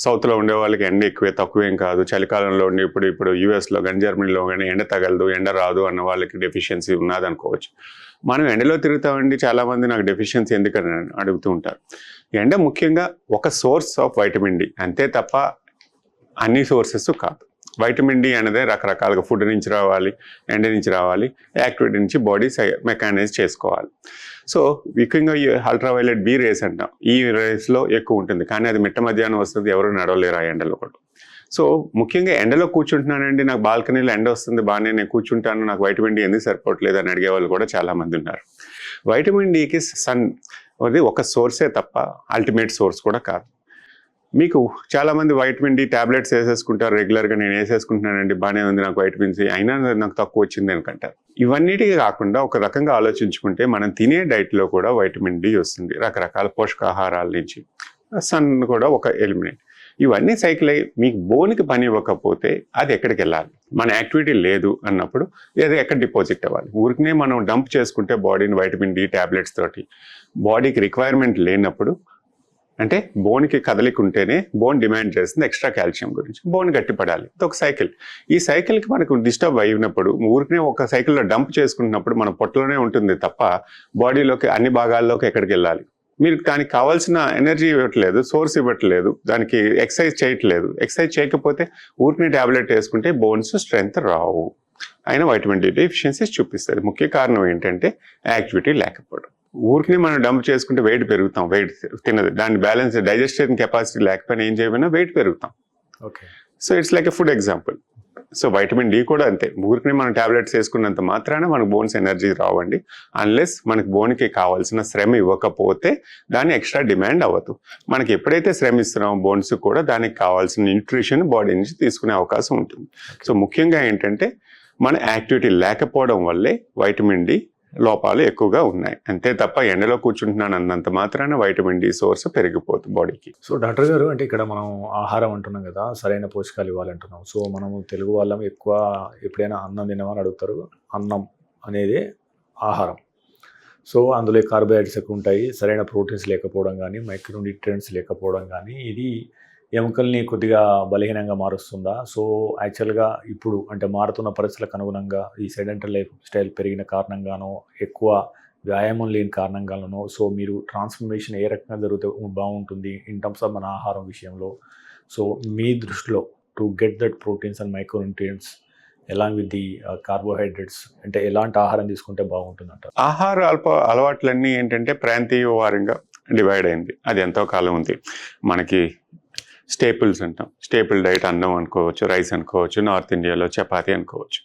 సౌత్లో ఉండే వాళ్ళకి ఎండ ఎక్కువే తక్కువేం కాదు. చలికాలంలో ఉండి ఇప్పుడు యూఎస్లో కానీ జర్మనీలో కానీ ఎండ తగలదు, ఎండ రాదు అన్న వాళ్ళకి డెఫిషియన్సీ ఉన్నది అనుకోవచ్చు. మనం ఎండలో తిరుగుతామండి, చాలామంది నాకు డెఫిషియన్సీ ఎందుకని అడుగుతూ ఉంటారు. ఎండ ముఖ్యంగా ఒక సోర్స్ ఆఫ్ వైటమిన్ డి, అంతే తప్ప అన్ని సోర్సెస్ కాదు. వైటమిన్ డి అనేది రకరకాలుగా ఫుడ్ నుంచి రావాలి, ఎండ నుంచి రావాలి, యాక్టివిటీ నుంచి బాడీ మెకానైజ్ చేసుకోవాలి. సో ముఖ్యంగా ఈ అల్ట్రావైలెట్ బి రేస్ అంటాం, ఈ రేస్లో ఎక్కువ ఉంటుంది. కానీ అది మిట్ట మధ్యాహ్నం వస్తుంది, ఎవరు నడవలేరు ఆ ఎండలో కూడా. సో ముఖ్యంగా ఎండలో కూర్చుంటున్నానండి, నాకు బాల్కనీలో ఎండ వస్తుంది, బాగానే నేను కూర్చుంటాను, నాకు వైటమిన్ డి ఎందుకు సరిపోవట్లేదు అని అడిగే వాళ్ళు కూడా చాలామంది ఉన్నారు. వైటమిన్ డికి సన్ అది ఒక సోర్సే తప్ప అల్టిమేట్ సోర్స్ కూడా కాదు. మీకు చాలామంది వైటమిన్ డి ట్యాబ్లెట్స్ వేసేసుకుంటారు రెగ్యులర్గా. నేను వేసేసుకుంటున్నానండి, బాగానే ఉంది, నాకు వైటమిన్ సి అయినా నాకు తక్కువ వచ్చింది అనుకుంటారు. ఇవన్నిటికీ కాకుండా ఒక రకంగా ఆలోచించుకుంటే మనం తినే డైట్లో కూడా వైటమిన్ డి వస్తుంది, రకరకాల పోషకాహారాల నుంచి. సన్ కూడా ఒక ఎలిమినేట్. ఇవన్నీ సైకిల్ అయ్యి మీకు బోన్కి పని ఇవ్వకపోతే అది ఎక్కడికి వెళ్ళాలి? మన యాక్టివిటీ లేదు అన్నప్పుడు అది ఎక్కడ డిపాజిట్ అవ్వాలి? ఊరికనే మనం డంప్ చేసుకుంటే బాడీని వైటమిన్ డి ట్యాబ్లెట్స్ తోటి బాడీకి రిక్వైర్మెంట్ లేనప్పుడు, అంటే బోన్కి కదలిక ఉంటేనే బోన్ డిమాండ్ చేస్తుంది ఎక్స్ట్రా కాల్షియం గురించి, బోన్ గట్టిపడాలి. ఇది ఒక సైకిల్. ఈ సైకిల్కి మనకు డిస్టర్బ్ అయినప్పుడు, ఊరికనే ఒక సైకిల్లో డంప్ చేసుకుంటున్నప్పుడు మన పొట్టలోనే ఉంటుంది తప్ప బాడీలోకి అన్ని భాగాల్లోకి ఎక్కడికి వెళ్ళాలి? మీరు దానికి కావాల్సిన ఎనర్జీ ఇవ్వట్లేదు, సోర్స్ ఇవ్వట్లేదు, దానికి ఎక్సర్సైజ్ చేయట్లేదు. ఎక్సర్సైజ్ చేయకపోతే ఊరికనే ట్యాబ్లెట్ వేసుకుంటే బోన్స్ స్ట్రెంగ్త్ రావు. అయినా వైటమిన్ డి డెఫిషియన్సీస్ చూపిస్తుంది. ముఖ్య కారణం ఏంటంటే యాక్టివిటీ లేకపోవడం. ఊరికి మనం డంప్ చేసుకుంటే వెయిట్ పెరుగుతాం, వెయిట్ తినదు, దాన్ని బ్యాలెన్స్ డైజెస్టింగ్ కెపాసిటీ లేకపోయినా ఏం చేయమైనా వెయిట్ పెరుగుతాం. Okay. So it's like a food example. So vitamin D కూడా అంతే. ఊరికి మనం ట్యాబ్లెట్స్ వేసుకున్నంత మాత్రాన మనకు బోన్స్ ఎనర్జీ రావండి. అన్లెస్ మనకు బోన్కి కావాల్సిన శ్రమ ఇవ్వకపోతే దాని ఎక్స్ట్రా డిమాండ్ అవ్వదు. మనకి ఎప్పుడైతే శ్రమ ఇస్తున్నామో బోన్స్ కూడా దానికి కావాల్సిన న్యూట్రిషన్ బాడీ నుంచి తీసుకునే అవకాశం ఉంటుంది. సో ముఖ్యంగా ఏంటంటే మన యాక్టివిటీ లేకపోవడం వల్లే వైటమిన్ డి లోపాలు ఎక్కువగా ఉన్నాయి. అంతే తప్ప ఎండలో కూర్చుంటున్నాను అన్నంత మాత్రాన వైటమిన్ డి సోర్స్ పెరిగిపోతుంది బాడీకి. సో డాక్టర్ గారు, అంటే ఇక్కడ మనం ఆహారం అంటున్నాం కదా, సరైన పోషకాలు ఇవ్వాలంటున్నాం. సో మనము తెలుగు వాళ్ళం ఎక్కువ ఎప్పుడైనా అన్నం తినమని అడుగుతారు. అన్నం అనేది ఆహారం. సో అందులో కార్బోహైడ్రేట్స్ ఎక్కువ ఉంటాయి, సరైన ప్రోటీన్స్ లేకపోవడం కానీ, మైక్రోన్యూట్రియంట్స్ లేకపోవడం కానీ ఇది ఎముకల్ని కొద్దిగా బలహీనంగా మారుస్తుందా? సో యాక్చువల్గా ఇప్పుడు అంటే మారుతున్న పరిస్థితులకు అనుగుణంగా ఈ సెడెంటరీ లైఫ్ స్టైల్ పెరిగిన కారణంగానో, ఎక్కువ వ్యాయామం లేని కారణంగానో, సో మీరు ట్రాన్స్ఫర్మేషన్ ఏ రకంగా జరిగితే బాగుంటుంది ఇన్ టర్మ్స్ ఆఫ్ మన ఆహారం విషయంలో? సో మీ దృష్టిలో to get that proteins and micronutrients along with the carbohydrates, అంటే ఎలాంటి ఆహారం తీసుకుంటే బాగుంటుంది అంటారు? ఆహార అలవాట్లన్నీ ఏంటంటే ప్రాంతీయ వారంగా డివైడ్ అయింది. అది ఎంతో కాలం ఉంది. మనకి స్టేపుల్స్ అంటాం. స్టేపుల్ డైట్ అన్నం అనుకోవచ్చు, రైస్ అనుకోవచ్చు, నార్త్ ఇండియాలో చపాతీ అనుకోవచ్చు.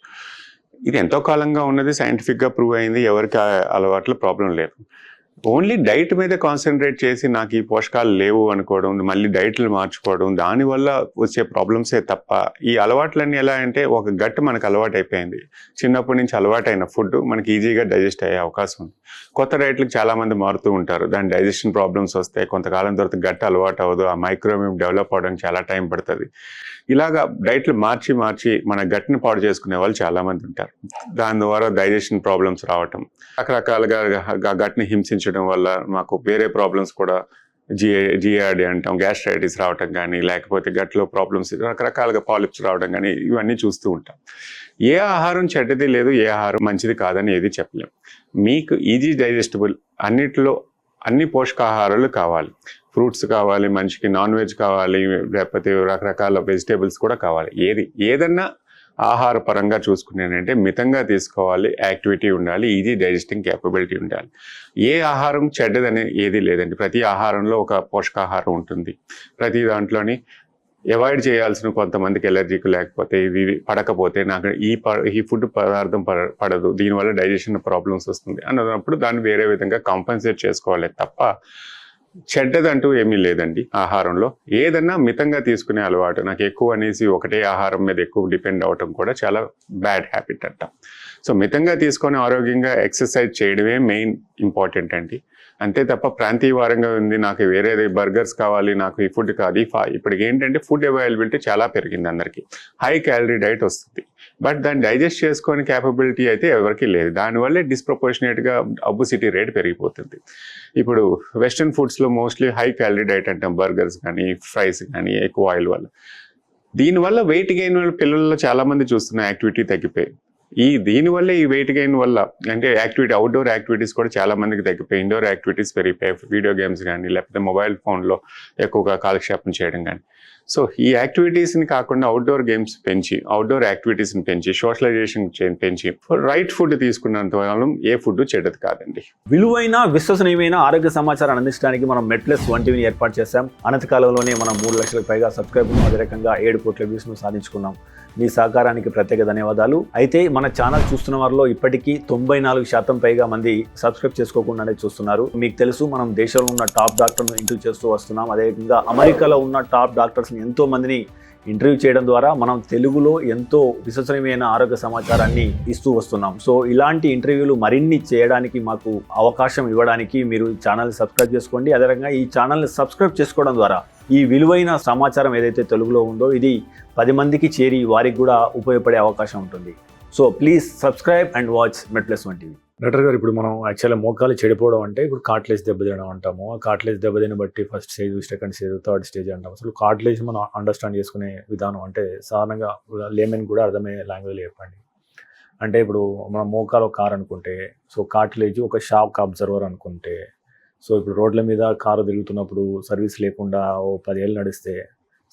ఇది ఎంతో కాలంగా ఉన్నది, సైంటిఫిక్గా ప్రూవ్ అయింది. ఎవరికి అలవాట్లు ప్రాబ్లం లేదు. ఓన్లీ డైట్ మీద కాన్సన్ట్రేట్ చేసి నాకు ఈ పోషకాలు లేవు అనుకోవడం, మళ్ళీ డైట్లు మార్చుకోవడం, దానివల్ల వచ్చే ప్రాబ్లమ్సే తప్ప ఈ అలవాట్లన్నీ ఎలా అంటే ఒక గట్ మనకు అలవాటు అయిపోయింది. చిన్నప్పటి నుంచి అలవాటైన ఫుడ్ మనకి ఈజీగా డైజెస్ట్ అయ్యే అవకాశం ఉంది. కొత్త డైట్లకు చాలామంది మారుతూ ఉంటారు, దాని డైజెషన్ ప్రాబ్లమ్స్ వస్తాయి. కొంతకాలం తర్వాత గట్ అలవాటు అవ్వదు, ఆ మైక్రోవేవ్ డెవలప్ అవడానికి చాలా టైం పడుతుంది. ఇలాగా డైట్లు మార్చి మన గట్ని పాడు చేసుకునే వాళ్ళు చాలామంది ఉంటారు. దాని ద్వారా డైజెషన్ ప్రాబ్లమ్స్ రావటం, రకరకాలుగా గట్ని హింసించడం వల్ల మాకు వేరే ప్రాబ్లమ్స్ కూడా జిఆర్డి అంటాం, గ్యాస్ట్రైటిస్ రావటం కానీ, లేకపోతే గట్లో ప్రాబ్లమ్స్ రకరకాలుగా పాలిప్స్ రావడం కానీ ఇవన్నీ చూస్తూ ఉంటాం. ఏ ఆహారం చెడ్డది లేదు, ఏ ఆహారం మంచిది కాదని ఏది చెప్పలేం. మీకు ఈజీ డైజెస్టబుల్ అన్నిట్లో అన్ని పోషకాహారాలు కావాలి. ఫ్రూట్స్ కావాలి, మనిషికి నాన్ వెజ్ కావాలి, లేకపోతే రకరకాల వెజిటేబుల్స్ కూడా కావాలి. ఏదన్నా ఆహార పరంగా చూసుకునేనంటే మితంగా తీసుకోవాలి, యాక్టివిటీ ఉండాలి, ఈజీ డైజెస్టింగ్ క్యాపబిలిటీ ఉండాలి. ఏ ఆహారం చెడ్డదని ఏది లేదండి. ప్రతి ఆహారంలో ఒక పోషకాహారం ఉంటుంది. ప్రతి దాంట్లోని అవాయిడ్ చేయాల్సిన కొంతమందికి ఎలర్జీకి లేకపోతే ఇది పడకపోతే నాకు ఈ ఫుడ్ పదార్థం పడదు, దీనివల్ల డైజెషన్ ప్రాబ్లమ్స్ వస్తుంది అన్నప్పుడు దాన్ని వేరే విధంగా కాంపన్సేట్ చేసుకోవాలి తప్ప చెడ్డదంటూ ఏమీ లేదండి. ఆహారంలో ఏదన్నా మితంగా తీసుకునే అలవాటు. నాకు ఎక్కువ అనేసి ఒకటే ఆహారం మీద ఎక్కువ డిపెండ్ అవటం కూడా చాలా బ్యాడ్ హ్యాబిట్ అంట. సో మితంగా తీసుకొని ఆరోగ్యంగా ఎక్సర్సైజ్ చేయడమే మెయిన్ ఇంపార్టెంట్ అండి. అంతే తప్ప ప్రాంతీయవారంగా ఉంది, నాకు వేరేది బర్గర్స్ కావాలి, నాకు ఈ ఫుడ్ కాదు. ఇప్పటికి ఏంటంటే ఫుడ్ అవైలబిలిటీ చాలా పెరిగింది, అందరికీ హై క్యాలరీ డైట్ వస్తుంది. బట్ దాన్ని డైజెస్ట్ చేసుకొని క్యాపబిలిటీ అయితే ఎవరికి లేదు. దానివల్లే డిస్ప్రపోర్షనేట్గా ఒబెసిటీ రేట్ పెరిగిపోతుంది. ఇప్పుడు వెస్ట్రన్ ఫుడ్స్లో మోస్ట్లీ హై క్యాలరీ డైట్ అంటాం, బర్గర్స్ కానీ ఫ్రైస్ కానీ, ఎక్కువ ఆయిల్ వల్ల. దీనివల్ల వెయిట్ గెయిన్ వల్ల పిల్లల్లో చాలామంది చూస్తున్న యాక్టివిటీ తగ్గిపోయి దీనివల్ల ఈ వెయిట్ గెయిన్ వల్ల అంటే అవుట్డోర్ యాక్టివిటీస్ కూడా చాలా మందికి తగ్గిపోయి ఇండోర్ యాక్టివిటీస్ పెరిగిపోయాయి. వీడియో గేమ్స్ కానీ లేకపోతే మొబైల్ ఫోన్లో ఎక్కువగా కాలక్షేపం చేయడం కానీ. సో ఈ యాక్టివిటీస్ని కాకుండా అవుట్డోర్ గేమ్స్ పెంచి, అవుట్డోర్ యాక్టివిటీస్ని పెంచి, సోషలైజేషన్ పెంచి రైట్ ఫుడ్ తీసుకున్నంత వల్ల ఏ ఫుడ్ చెడ్డది కాదండి. విలువైన విశ్వసనీయమైన ఆరోగ్య సమాచారాన్ని అందించడానికి మనం మెడ్+1 టీవీని ఏర్పాటు చేశాం. అనతి కాలంలోనే మనం 3 లక్షలకు పైగా సబ్స్క్రైబర్లు, అదే రకంగా 7 కోట్ల వ్యూస్ను సాధించుకున్నాం. మీ సహకారానికి ప్రత్యేక ధన్యవాదాలు. అయితే మన ఛానల్ చూస్తున్న వారిలో ఇప్పటికీ 94% పైగా మంది సబ్స్క్రైబ్ చేసుకోకుండానే చూస్తున్నారు. మీకు తెలుసు, మనం దేశంలో ఉన్న టాప్ డాక్టర్ను ఇంటర్వ్యూ చేస్తూ వస్తున్నాం. అదేవిధంగా అమెరికాలో ఉన్న టాప్ డాక్టర్స్ని ఎంతో మందిని ఇంటర్వ్యూ చేయడం ద్వారా మనం తెలుగులో ఎంతో విశ్వసనీయమైన ఆరోగ్య సమాచారాన్ని ఇస్తూ వస్తున్నాం. సో ఇలాంటి ఇంటర్వ్యూలు మరిన్ని చేయడానికి మాకు అవకాశం ఇవ్వడానికి మీరు ఛానల్ని సబ్స్క్రైబ్ చేసుకోండి. అదే రకంగా ఈ ఛానల్ని సబ్స్క్రైబ్ చేసుకోవడం ద్వారా ఈ విలువైన సమాచారం ఏదైతే తెలుగులో ఉందో ఇది 10 మందికి చేరి వారికి కూడా ఉపయోగపడే అవకాశం ఉంటుంది. So please subscribe and watch మెడ్+1 టీవీ. డాక్టర్ గారు, ఇప్పుడు మనం యాక్చువల్గా మోకాలు చెడిపోవడం అంటే ఇప్పుడు కార్టిలేజ్ దెబ్బతినడం అంటాము. ఆ కార్టిలేజ్ దెబ్బతిని బట్టి first stage, second stage, third stage అంటాం. అసలు కార్టిలేజ్ మనం అండర్స్టాండ్ చేసుకునే విధానం అంటే సాధారణంగా లేమన్ కూడా అర్థమయ్యే లాంగ్వేజ్లో చెప్పండి. అంటే ఇప్పుడు మనం మోకాలు కారు అనుకుంటే, సో కార్టిలేజ్ ఒక షాక్ అబ్జర్వర్ అనుకుంటే, సో ఇప్పుడు రోడ్ల మీద కారు తిరుగుతున్నప్పుడు సర్వీస్ లేకుండా 10 ఏళ్ళు నడిస్తే,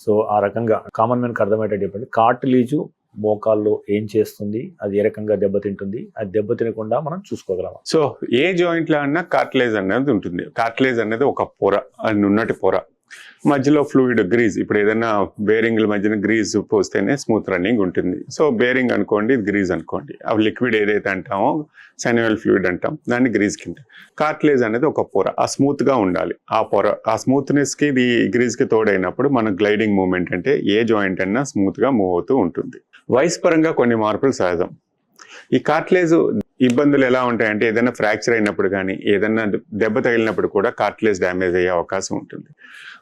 సో ఆ రకంగా కామన్ మ్యాన్కి అర్థమయ్యేటట్టు చెప్పండి, కార్టిలేజ్ మోకాల్లో ఏం చేస్తుంది, అది ఏ రకంగా దెబ్బతింటుంది, అది దెబ్బతినకుండా మనం చూసుకోగలమా? సో ఏ జాయింట్లో అన్నా కార్టిలేజ్ అనేది ఉంటుంది. కార్టిలేజ్ అనేది ఒక పొర, అది నున్నటి పొర, మధ్యలో ఫ్లూయిడ్ గ్రీజ్. ఇప్పుడు ఏదైనా బేరింగ్ల మధ్యన గ్రీజ్ పోస్తేనే స్మూత్ రన్నింగ్ ఉంటుంది. సో బేరింగ్ అనుకోండి, గ్రీజ్ అనుకోండి. ఆ లిక్విడ్ ఏదైతే అంటామో సైనోవియల్ ఫ్లూయిడ్ అంటాం, దాన్ని గ్రీజ్ కింద. కార్టిలేజ్ అనేది ఒక పొర, ఆ స్మూత్గా ఉండాలి. ఆ పొర, ఆ స్మూత్నెస్కి ఈ గ్రీజ్కి తోడైనప్పుడు మన గ్లైడింగ్ మూమెంట్ అంటే ఏ జాయింట్ అయినా స్మూత్గా మూవ్ అవుతూ ఉంటుంది. వయసు పరంగా కొన్ని మార్పులు సహజం. ఈ కార్టిలేజ్ ఇబ్బందులు ఎలా ఉంటాయంటే ఏదైనా ఫ్రాక్చర్ అయినప్పుడు కానీ, ఏదైనా దెబ్బ తగిలినప్పుడు కూడా కార్టిలేజ్ డ్యామేజ్ అయ్యే అవకాశం ఉంటుంది.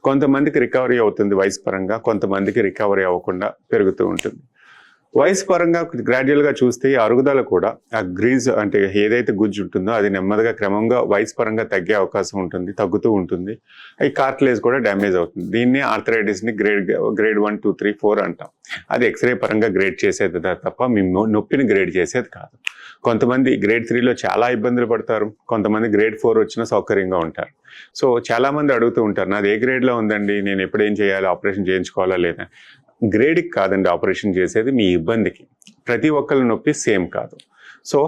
కొంతమందికి రికవరీ అవుతుంది వయసు పరంగా, కొంతమందికి రికవరీ అవ్వకుండా పెరుగుతూ ఉంటుంది. వయసు పరంగా గ్రాడ్యువల్గా చూస్తే అరుగుదల కూడా, ఆ గ్రీజ్ అంటే ఏదైతే గుజ్జు ఉంటుందో అది నెమ్మదిగా క్రమంగా వయసు పరంగా తగ్గే అవకాశం ఉంటుంది, తగ్గుతూ ఉంటుంది. ఈ కార్టిలేజ్ కూడా డ్యామేజ్ అవుతుంది. దీన్ని ఆర్థరైటిస్ని గ్రేడ్ 1, 2, 3, 4 అంటాం. అది ఎక్స్రే పరంగా గ్రేడ్ చేసేది తప్ప మేము నొప్పిని గ్రేడ్ చేసేది కాదు. కొంతమంది గ్రేడ్ 3లో చాలా ఇబ్బందులు పడతారు, కొంతమంది గ్రేడ్ 4 వచ్చినా సౌకర్యంగా ఉంటారు. సో చాలామంది అడుగుతూ ఉంటారు, నాది ఏ గ్రేడ్లో ఉందండి, నేను ఎప్పుడు ఏం చేయాలి, ఆపరేషన్ చేయించుకోవాలా లేదా? గ్రేడ్కి కాదండి ఆపరేషన్ చేసేది, మీ ఇబ్బందికి. ప్రతి ఒక్కరి నొప్పి సేమ్ కాదు. సో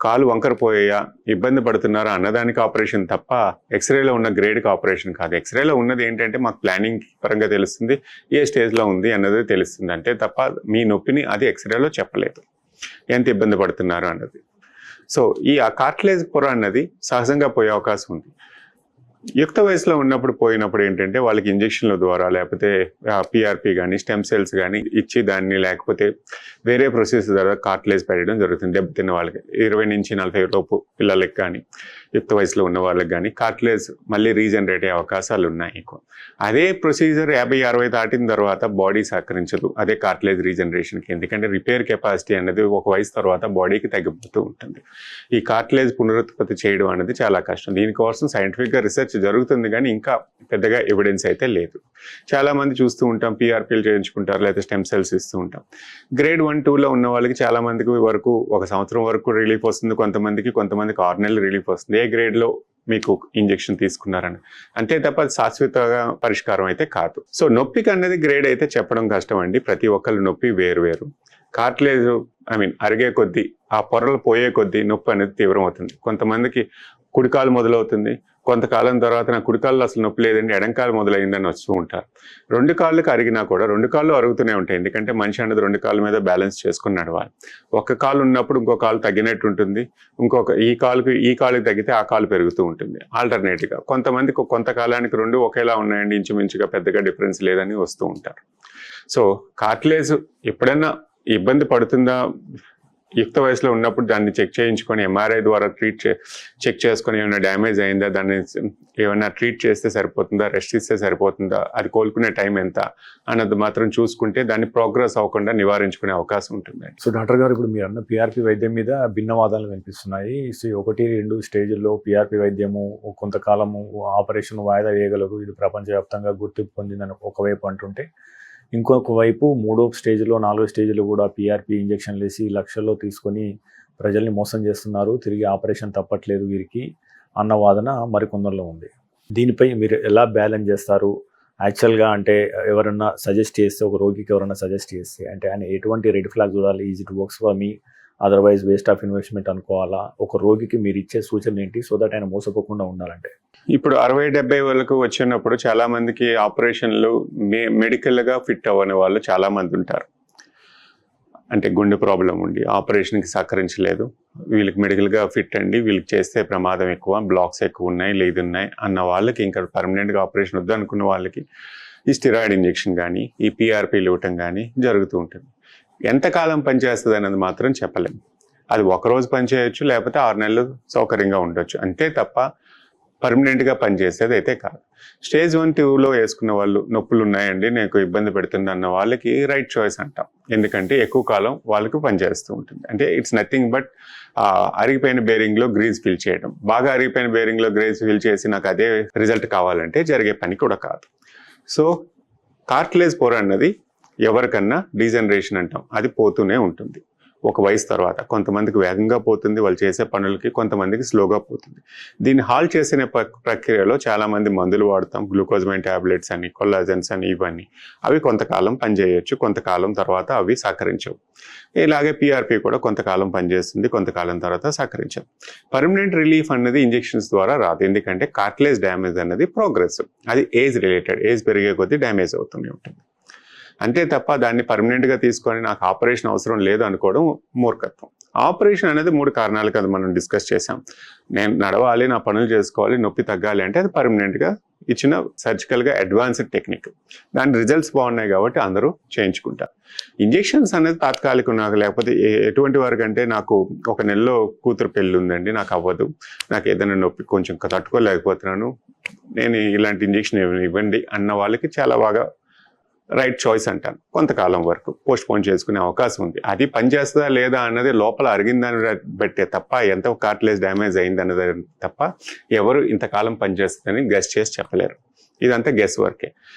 కాలు వంకరపోయా, ఇబ్బంది పడుతున్నారా అన్నదానికి ఆపరేషన్ తప్ప ఎక్స్రేలో ఉన్న గ్రేడ్కి ఆపరేషన్ కాదు. ఎక్స్రేలో ఉన్నది ఏంటంటే మాకు ప్లానింగ్ పరంగా తెలుస్తుంది, ఏ స్టేజ్లో ఉంది అన్నది తెలుస్తుంది అంటే తప్ప మీ నొప్పిని అది ఎక్స్రేలో చెప్పలేదు, ఎంత ఇబ్బంది పడుతున్నారు అన్నది. సో ఈ కార్టిలేజ్ పొర అన్నది సహజంగా పోయే అవకాశం ఉంది. యుక్త వయసులో ఉన్నప్పుడు పోయినప్పుడు ఏంటంటే వాళ్ళకి ఇంజక్షన్ల ద్వారా లేకపోతే పిఆర్పి కానీ స్టెమ్ సెల్స్ కానీ ఇచ్చి దాన్ని లేకపోతే వేరే ప్రొసీజర్ ద్వారా కార్టిలేజ్ పెట్టడం జరుగుతుంది. దెబ్బతిన్న వాళ్ళకి 20 నుంచి 40 లోపు పిల్లలకి కానీ యుక్త వయసులో ఉన్న వాళ్ళకి కానీ కార్టిలేజ్ మళ్ళీ రీజనరేట్ అయ్యే అవకాశాలు ఉన్నాయి ఎక్కువ. అదే ప్రొసీజర్ 50-60 దాటిన తర్వాత బాడీ సహకరించదు అదే కార్టిలేజ్ రీజనరేషన్కి, ఎందుకంటే రిపేర్ కెపాసిటీ అనేది ఒక వయసు తర్వాత బాడీకి తగ్గిపోతూ ఉంటుంది. ఈ కార్టిలేజ్ పునరుత్పత్తి చేయడం అనేది చాలా కష్టం. దీనికోసం సైంటిఫిక్గా రీసెర్చ్ జరుగుతుంది కానీ ఇంకా పెద్దగా ఎవిడెన్స్ అయితే లేదు. చాలా మంది చూస్తూ ఉంటాం, పిఆర్పీలు చేయించుకుంటారు లేకపోతే స్టెమ్ సెల్స్ ఇస్తూ ఉంటాం. గ్రేడ్ 1, 2లో ఉన్న వాళ్ళకి చాలా మందికి వరకు 1 సంవత్సరం వరకు రిలీఫ్ వస్తుంది, కొంతమందికి 6 నెలలు రిలీఫ్ వస్తుంది. ఏ గ్రేడ్లో మీకు ఇంజెక్షన్ తీసుకున్నారని, అంతే తప్ప అది శాశ్వతంగా పరిష్కారం అయితే కాదు. సో నొప్పికి అన్నది గ్రేడ్ అయితే చెప్పడం కష్టం అండి. ప్రతి ఒక్కరి నొప్పి వేరు. కార్టిలేజ్ అరిగే కొద్దీ, ఆ పొరలు పోయే కొద్దీ నొప్పి అనేది తీవ్రం అవుతుంది. కొంతమందికి కుడికాలు మొదలవుతుంది, కొంతకాలం తర్వాత నా కుడికాళ్ళు అసలు నొప్పి లేదండి, ఎడంకాలు మొదలైందని వస్తూ ఉంటారు. రెండు కాళ్ళకి అరిగినా కూడా రెండు కాళ్ళు అరుగుతూనే ఉంటాయి. ఎందుకంటే మనిషి అనేది రెండు కాళ్ళ మీద బ్యాలెన్స్ చేసుకుని నడవాలి. ఒక కాలు ఉన్నప్పుడు ఇంకో కాలు తగ్గినట్టు ఉంటుంది, ఈ కాలుకి తగ్గితే ఆ కాలు పెరుగుతూ ఉంటుంది ఆల్టర్నేట్గా. కొంతమందికి కొంతకాలానికి రెండు ఒకేలా ఉన్నాయండి, ఇంచుమించుగా పెద్దగా డిఫరెన్స్ లేదని వస్తూ ఉంటారు. సో కార్టిలేజ్ ఎప్పుడైనా ఇబ్బంది పడుతుందా, యుక్త వయసులో ఉన్నప్పుడు దాన్ని చెక్ చేయించుకొని ఎంఆర్ఐ ద్వారా చెక్ చేసుకొని ఏమైనా డ్యామేజ్ అయిందా, దాన్ని ఏమైనా ట్రీట్ చేస్తే సరిపోతుందా, రెస్ట్ ఇస్తే సరిపోతుందా, అది కోలుకునే టైం ఎంత అన్నది మాత్రం చూసుకుంటే దాన్ని ప్రోగ్రెస్ అవ్వకుండా నివారించుకునే అవకాశం ఉంటుంది. సో డాక్టర్ గారు, ఇప్పుడు మీరు అన్న పిఆర్పి వైద్యం మీద భిన్నవాదాలు కనిపిస్తున్నాయి. సో 1-2 స్టేజ్ల్లో పిఆర్పి వైద్యము కొంతకాలము ఆపరేషన్ వాయిదా వేయగలరు, ఇది ప్రపంచవ్యాప్తంగా గుర్తింపు పొందిందని ఒకవైపు అంటుంటే, ఇంకొక వైపు 3వ స్టేజ్లో 4వ స్టేజ్లో కూడా పిఆర్పి ఇంజెక్షన్లు వేసి లక్షల్లో తీసుకొని ప్రజల్ని మోసం చేస్తున్నారు, తిరిగి ఆపరేషన్ తప్పట్లేదు వీరికి అన్న వాదన మరికొందరిలో ఉంది. దీనిపై మీరు ఎలా బ్యాలెన్స్ చేస్తారు? యాక్చువల్గా అంటే ఎవరన్నా సజెస్ట్ చేస్తే, ఒక రోగికి ఎవరన్నా సజెస్ట్ చేస్తే అంటే ఆయన ఎటువంటి రెడ్ ఫ్లాగ్ చూడాలి, is it works for me, otherwise waste of investment అనుకోవాలా? ఒక రోగికి మీరు ఇచ్చే సూచనలు ఏంటి, సో దట్ ఆయన మోసపోకుండా ఉండాలంటే? ఇప్పుడు 60-70 వరకు వచ్చినప్పుడు చాలా మందికి ఆపరేషన్లు మెడికల్గా ఫిట్ అవ్వని వాళ్ళు చాలా మంది ఉంటారు. అంటే గుండె ప్రాబ్లం ఉండి ఆపరేషన్కి సహకరించలేదు, వీళ్ళకి మెడికల్గా ఫిట్ అండి, వీళ్ళకి చేస్తే ప్రమాదం ఎక్కువ, బ్లాక్స్ ఎక్కువ ఉన్నాయి, లేదున్నాయి అన్న వాళ్ళకి, ఇంకా పర్మనెంట్గా ఆపరేషన్ వద్దు అనుకున్న వాళ్ళకి ఈ స్టిరాయిడ్ ఇంజెక్షన్ కానీ ఈ పిఆర్పీలు ఇవ్వటం కానీ జరుగుతూ ఉంటుంది. ఎంతకాలం పనిచేస్తుంది అన్నది మాత్రం చెప్పలేము. అది ఒకరోజు పనిచేయచ్చు, లేకపోతే 6 నెలలు సౌకర్యంగా ఉండొచ్చు, అంతే తప్ప పర్మనెంట్గా పనిచేసేది అయితే కాదు. స్టేజ్ 1-2లో వేసుకున్న వాళ్ళు నొప్పులు ఉన్నాయండి, నాకు ఇబ్బంది పెడుతుంది అన్న వాళ్ళకి రైట్ చాయిస్ అంటాం. ఎందుకంటే ఎక్కువ కాలం వాళ్ళకు పనిచేస్తూ ఉంటుంది. అంటే ఇట్స్ నథింగ్ బట్ అరిగిపోయిన బేరింగ్లో గ్రీజ్ ఫిల్ చేయడం. బాగా అరిగిపోయిన బేరింగ్లో గ్రీజ్ ఫిల్ చేసి నాకు అదే రిజల్ట్ కావాలంటే జరిగే పని కూడా కాదు. సో కార్టిలేజ్ పొర అన్నది ఎవరికన్నా డీజనరేషన్ అంటాం, అది పోతూనే ఉంటుంది. ఒక వయసు తర్వాత కొంతమందికి వేగంగా పోతుంది వాళ్ళు చేసే పనులకి, కొంతమందికి స్లోగా పోతుంది. దీన్ని హాల్ చేసిన ప్రక్రియలో చాలామంది మందులు వాడతాం, గ్లూకోజమైన్ ట్యాబ్లెట్స్ అని, కొల్లాజన్స్ అని, ఇవన్నీ. అవి కొంతకాలం పనిచేయచ్చు, కొంతకాలం తర్వాత అవి సహకరించవు. ఇలాగే పిఆర్పి కూడా కొంతకాలం పనిచేస్తుంది, కొంతకాలం తర్వాత సహకరించవు. పర్మనెంట్ రిలీఫ్ అన్నది ఇంజెక్షన్స్ ద్వారా రాదు, ఎందుకంటే కార్టిలేజ్ డ్యామేజ్ అన్నది ప్రోగ్రెసివ్, అది ఏజ్ రిలేటెడ్, ఏజ్ పెరిగే కొద్దీ డ్యామేజ్ అవుతూనే ఉంటుంది. అంతే తప్ప దాన్ని పర్మనెంట్గా తీసుకొని నాకు ఆపరేషన్ అవసరం లేదు అనుకోవడం మూర్ఖత్వం. ఆపరేషన్ అనేది 3 కారణాలు కదా మనం డిస్కస్ చేసాం. నేను నడవాలి, నా పనులు చేసుకోవాలి, నొప్పి తగ్గాలి అంటే అది పర్మనెంట్గా ఇచ్చిన సర్జికల్గా అడ్వాన్స్డ్ టెక్నిక్. దాని రిజల్ట్స్ బాగున్నాయి కాబట్టి అందరూ చేయించుకుంటారు. ఇంజెక్షన్స్ అనేది తాత్కాలికం, నాకు లేకపోతే ఎటువంటి వరకు అంటే నాకు 1 నెలలో కూతురు పెళ్ళి ఉందండి, నాకు అవ్వదు, నాకు ఏదైనా నొప్పి కొంచెం తట్టుకోలేకపోతున్నాను, నేను ఇలాంటి ఇంజెక్షన్ ఇవ్వండి అన్న వాళ్ళకి చాలా బాగా రైట్ చాయిస్ అంటాను. కొంతకాలం వరకు పోస్ట్పోన్ చేసుకునే అవకాశం ఉంది. అది పనిచేస్తుందా లేదా అన్నది లోపల అరిగిందని బట్టే తప్ప, ఎంత కార్టిలేజ్ డ్యామేజ్ అయిందన్నది తప్ప ఎవరు ఇంతకాలం పనిచేస్తుందని గెస్ చేసి చెప్పలేరు. ఇదంతా గెస్ వర్కే,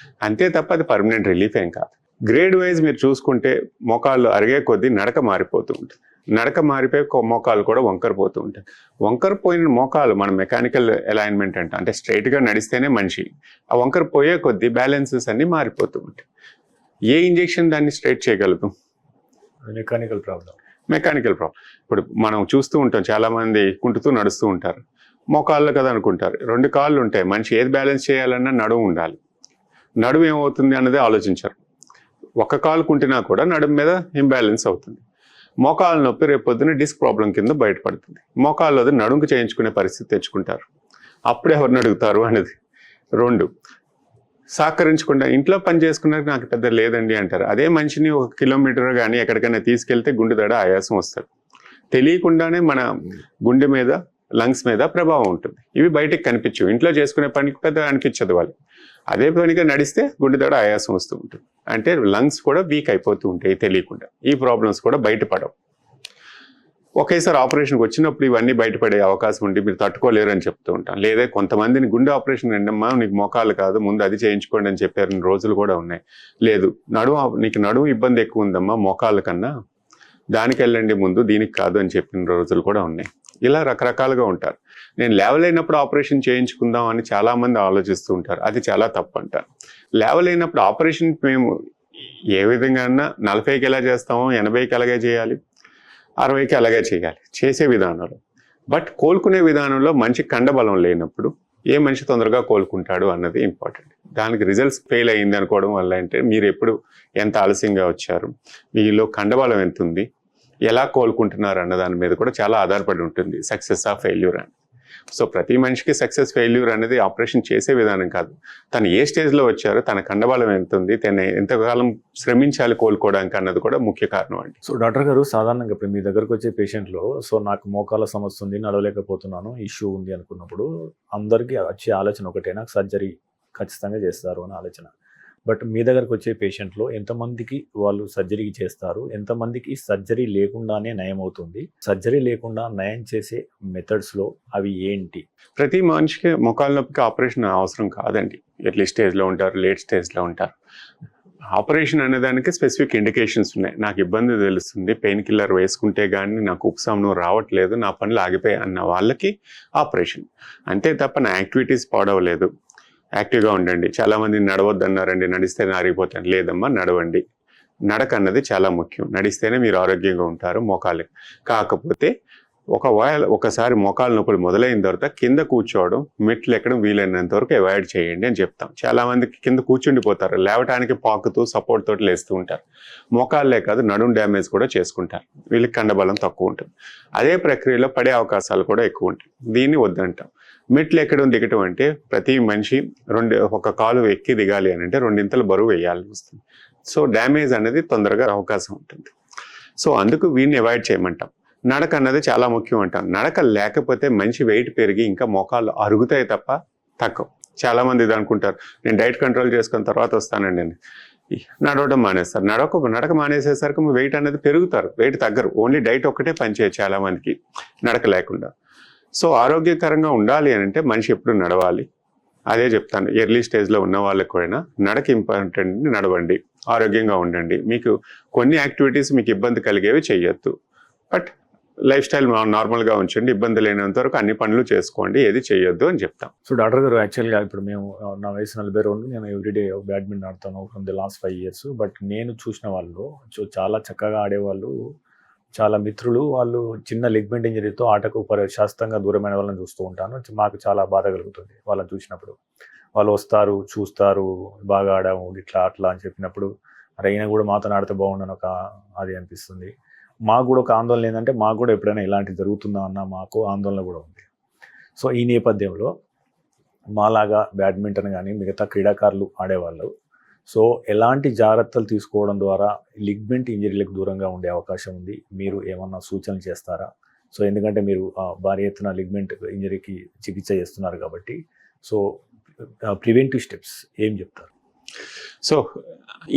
అంతే తప్ప అది పర్మనెంట్ రిలీఫ్ ఏం కాదు. గ్రేడ్ వైజ్ మీరు చూసుకుంటే మోకాళ్ళు అరిగే కొద్దీ నడక మారిపోతూ ఉంటుంది, నడక మారిపోయి మోకాలు కూడా వంకరపోతూ ఉంటాయి. వంకరపోయిన మోకాలు మనం మెకానికల్ అలైన్మెంట్ అంటే స్ట్రైట్గా నడిస్తేనే మనిషి, ఆ వంకర పోయే కొద్దీ బ్యాలెన్సెస్ అన్నీ మారిపోతూ ఉంటాయి. ఏ ఇంజెక్షన్ దాన్ని స్ట్రైట్ చేయగలదు? Mechanical problem. ఇప్పుడు మనం చూస్తూ ఉంటాం, చాలామంది కుంటుతూ నడుస్తూ ఉంటారు, మోకాళ్ళు కదా అనుకుంటారు. 2 కాళ్ళు ఉంటాయి, మనిషి ఏది బ్యాలెన్స్ చేయాలన్నా నడుము ఉండాలి. నడుము ఏమవుతుంది అన్నది ఆలోచించారు. ఒక కాలు కుంటినా కూడా నడుము మీద ఇంబ్యాలెన్స్ అవుతుంది. మోకాలు నొప్పి రేపు పొద్దున డిస్క్ ప్రాబ్లం కింద బయటపడుతుంది. మోకాళ్ళు అది నడుముకు చేయించుకునే పరిస్థితి తెచ్చుకుంటారు. అప్పుడు ఎవరిని అడుగుతారు అనేది. 2, సహకరించకుండా ఇంట్లో పని చేసుకున్నది నాకు పెద్ద లేదండి అంటారు. అదే మనిషిని 1 కిలోమీటర్ కానీ ఎక్కడికైనా తీసుకెళ్తే గుండె దడ ఆయాసం వస్తుంది. తెలియకుండానే మన గుండె మీద, లంగ్స్ మీద ప్రభావం ఉంటుంది. ఇవి బయటకు కనిపించవు, ఇంట్లో చేసుకునే పనికి పెద్ద అనిపించదు వాళ్ళు. అదే పనిగా నడిస్తే గుండె దడ ఆయాసం వస్తూ ఉంటుంది. అంటే లంగ్స్ కూడా వీక్ అయిపోతూ ఉంటాయి తెలియకుండా. ఈ ప్రాబ్లమ్స్ కూడా బయటపడవు. ఒకేసారి ఆపరేషన్కి వచ్చినప్పుడు ఇవన్నీ బయటపడే అవకాశం ఉండి మీరు తట్టుకోలేరు అని చెప్తూ ఉంటాం. లేదా కొంతమందిని గుండె ఆపరేషన్ రెండమ్మా నీకు మోకాలు కాదు, ముందు అది చేయించుకోండి అని చెప్పారు రోజులు కూడా ఉన్నాయి. లేదు, నీకు నడుము ఇబ్బంది ఎక్కువ ఉందమ్మా మోకాళ్ళ కన్నా, దానికి వెళ్ళండి ముందు, దీనికి కాదు అని చెప్పిన రోజులు కూడా ఉన్నాయి. ఇలా రకరకాలుగా ఉంటారు. నేను లేవలేనప్పుడు ఆపరేషన్ చేయించుకుందాం అని చాలామంది ఆలోచిస్తూ ఉంటారు. అది చాలా తప్పు అంటారు. లేవలేనప్పుడు ఆపరేషన్ మేము ఏ విధంగా అన్నా 40కి ఎలా చేస్తామో 80కి అలాగే చేయాలి, 60కి అలాగే చేయాలి చేసే విధానంలో. బట్ కోలుకునే విధానంలో మంచి కండబలం లేనప్పుడు ఏ మనిషి తొందరగా కోలుకుంటాడు అన్నది ఇంపార్టెంట్. దానికి రిజల్ట్స్ ఫెయిల్ అయ్యింది అనుకోవడం వల్ల అంటే మీరు ఎప్పుడు ఎంత ఆలస్యంగా వచ్చారు, మీలో కండబలం ఎంత ఉంది, ఎలా కోలుకుంటున్నారు అన్న దాని మీద కూడా చాలా ఆధారపడి ఉంటుంది సక్సెస్ ఆ ఫెయిల్యూర్ అని. సో ప్రతి మనిషికి సక్సెస్ ఫెయిల్యూర్ అనేది ఆపరేషన్ చేసే విధానం కాదు, తను ఏ స్టేజ్లో వచ్చారో, తన కండబలం ఎంత ఉంది, తను ఎంతకాలం శ్రమించాలి కోలుకోవడానికి అన్నది కూడా ముఖ్య కారణం అండి. సో డాక్టర్ గారు, సాధారణంగా ఇప్పుడు మీ దగ్గరకు వచ్చే పేషెంట్లో సో నాకు మోకాల సమస్య ఉంది, నడవలేకపోతున్నాను, ఇష్యూ ఉంది అనుకున్నప్పుడు అందరికీ వచ్చే ఆలోచన ఒకటే, నాకు సర్జరీ ఖచ్చితంగా చేస్తారు అని ఆలోచన. బట్ మీ దగ్గరకు వచ్చే పేషెంట్లో ఎంతమందికి వాళ్ళు సర్జరీ చేస్తారు, ఎంతమందికి సర్జరీ లేకుండానే నయం అవుతుంది, సర్జరీ లేకుండా నయం చేసే మెథడ్స్లో అవి ఏంటి? ప్రతి మనిషికి మోకాల నొప్పికి ఆపరేషన్ అవసరం కాదండి. ఎర్లీ స్టేజ్లో ఉంటారు, లేట్ స్టేజ్లో ఉంటారు. ఆపరేషన్ అనేదానికి స్పెసిఫిక్ ఇండికేషన్స్ ఉన్నాయి. నాకు ఇబ్బంది తెలుస్తుంది, పెయిన్ కిల్లర్ వేసుకుంటే కానీ నాకు ఉపశమనం రావట్లేదు, నా పనులు ఆగిపోయాయి అన్న వాళ్ళకి ఆపరేషన్. అంతే తప్ప నా యాక్టివిటీస్ పాడవలేదు, యాక్టివ్గా ఉండండి. చాలామంది నడవద్దన్నారండి, నడిస్తే నారిపోతాను. లేదమ్మా, నడవండి. నడక అన్నది చాలా ముఖ్యం. నడిస్తేనే మీరు ఆరోగ్యంగా ఉంటారు మోకాలు. కాకపోతే ఒకసారి మోకాలు నొప్పులు మొదలైన తర్వాత కింద కూర్చోవడం, మెట్లు ఎక్కడం వీలైనంత వరకు అవాయిడ్ చేయండి అని చెప్తాం. చాలామందికి కింద కూర్చుండిపోతారు, లేవటానికి పాకుతూ సపోర్ట్ తోటి లేస్తూ ఉంటారు. మోకాళ్ళే కాదు, నడుం డ్యామేజ్ కూడా చేసుకుంటారు. వీళ్ళకి కండబలం తక్కువ ఉంటుంది. అదే ప్రక్రియలో పడే అవకాశాలు కూడా ఎక్కువ ఉంటాయి. దీన్ని వద్దంటాం. మెట్లు ఎక్కడం దిగటం అంటే ప్రతి మనిషి ఒక కాలు ఎక్కి దిగాలి అని అంటే 2 ఇంతలు బరువు వేయాల్సి వస్తుంది. సో డ్యామేజ్ అనేది తొందరగా అవకాశం ఉంటుంది. సో అందుకు వీడిని అవాయిడ్ చేయమంటాం. నడక అన్నది చాలా ముఖ్యం అంటాం. నడక లేకపోతే మంచి వెయిట్ పెరిగి ఇంకా మోకాళ్ళు అరుగుతాయి తప్ప తక్కువ. చాలామంది ఇది అనుకుంటారు, నేను డైట్ కంట్రోల్ చేసుకున్న తర్వాత వస్తానండి అని నడవడం మానేస్తారు. నడక మానేసేసరికి వెయిట్ అనేది పెరుగుతారు, వెయిట్ తగ్గరు. ఓన్లీ డైట్ ఒక్కటే పనిచేయదు చాలామందికి నడక లేకుండా. సో ఆరోగ్యకరంగా ఉండాలి అని అంటే మనిషి ఎప్పుడు నడవాలి. అదే చెప్తాను, ఎర్లీ స్టేజ్లో ఉన్న వాళ్ళకి కూడా నడక ఇంపార్టెంట్. నడవండి, ఆరోగ్యంగా ఉండండి. మీకు కొన్ని యాక్టివిటీస్ మీకు ఇబ్బంది కలిగేవి చేయొద్దు, బట్ లైఫ్ స్టైల్ నార్మల్గా ఉంచండి. ఇబ్బంది లేనంత వరకు అన్ని పనులు చేసుకోండి, ఏది చేయొద్దు అని చెప్తాం. సో డాక్టర్ గారు, యాక్చువల్గా ఇప్పుడు నా వయసు 42, నేను ఎవ్రీడే బ్యాడ్మింటన్ ఆడుతాను from the last 5 years. But నేను చూసిన వాళ్ళు చాలా చక్కగా ఆడేవాళ్ళు, చాలా మిత్రులు, వాళ్ళు చిన్న లిగ్మెంట్ ఇంజరీతో ఆటకు శాస్త్రంగా దూరమైన వాళ్ళని చూస్తూ ఉంటాను. మాకు చాలా బాధ కలుగుతుంది వాళ్ళని చూసినప్పుడు. వాళ్ళు వస్తారు, చూస్తారు, బాగా ఆడాము ఇట్లా అట్లా అని చెప్పినప్పుడు, అరే ఈయన కూడా మాతో ఆడితే బాగుండని అది అనిపిస్తుంది. మాకు కూడా ఒక ఆందోళన ఏంటంటే, మాకు కూడా ఎప్పుడైనా ఇలాంటివి జరుగుతుందా అన్న మాకు ఆందోళన కూడా ఉంది. సో ఈ నేపథ్యంలో మాలాగా బ్యాడ్మింటన్ కానీ మిగతా క్రీడాకారులు ఆడేవాళ్ళు సో ఎలాంటి జాగ్రత్తలు తీసుకోవడం ద్వారా లిగ్మెంట్ ఇంజరీలకు దూరంగా ఉండే అవకాశం ఉంది? మీరు ఏమన్నా సూచనలు చేస్తారా? సో ఎందుకంటే మీరు భారీ ఎత్తున లిగ్మెంట్ ఇంజరీకి చికిత్స చేస్తున్నారు కాబట్టి, సో ప్రివెంటివ్ స్టెప్స్ ఏం చెప్తారు? సో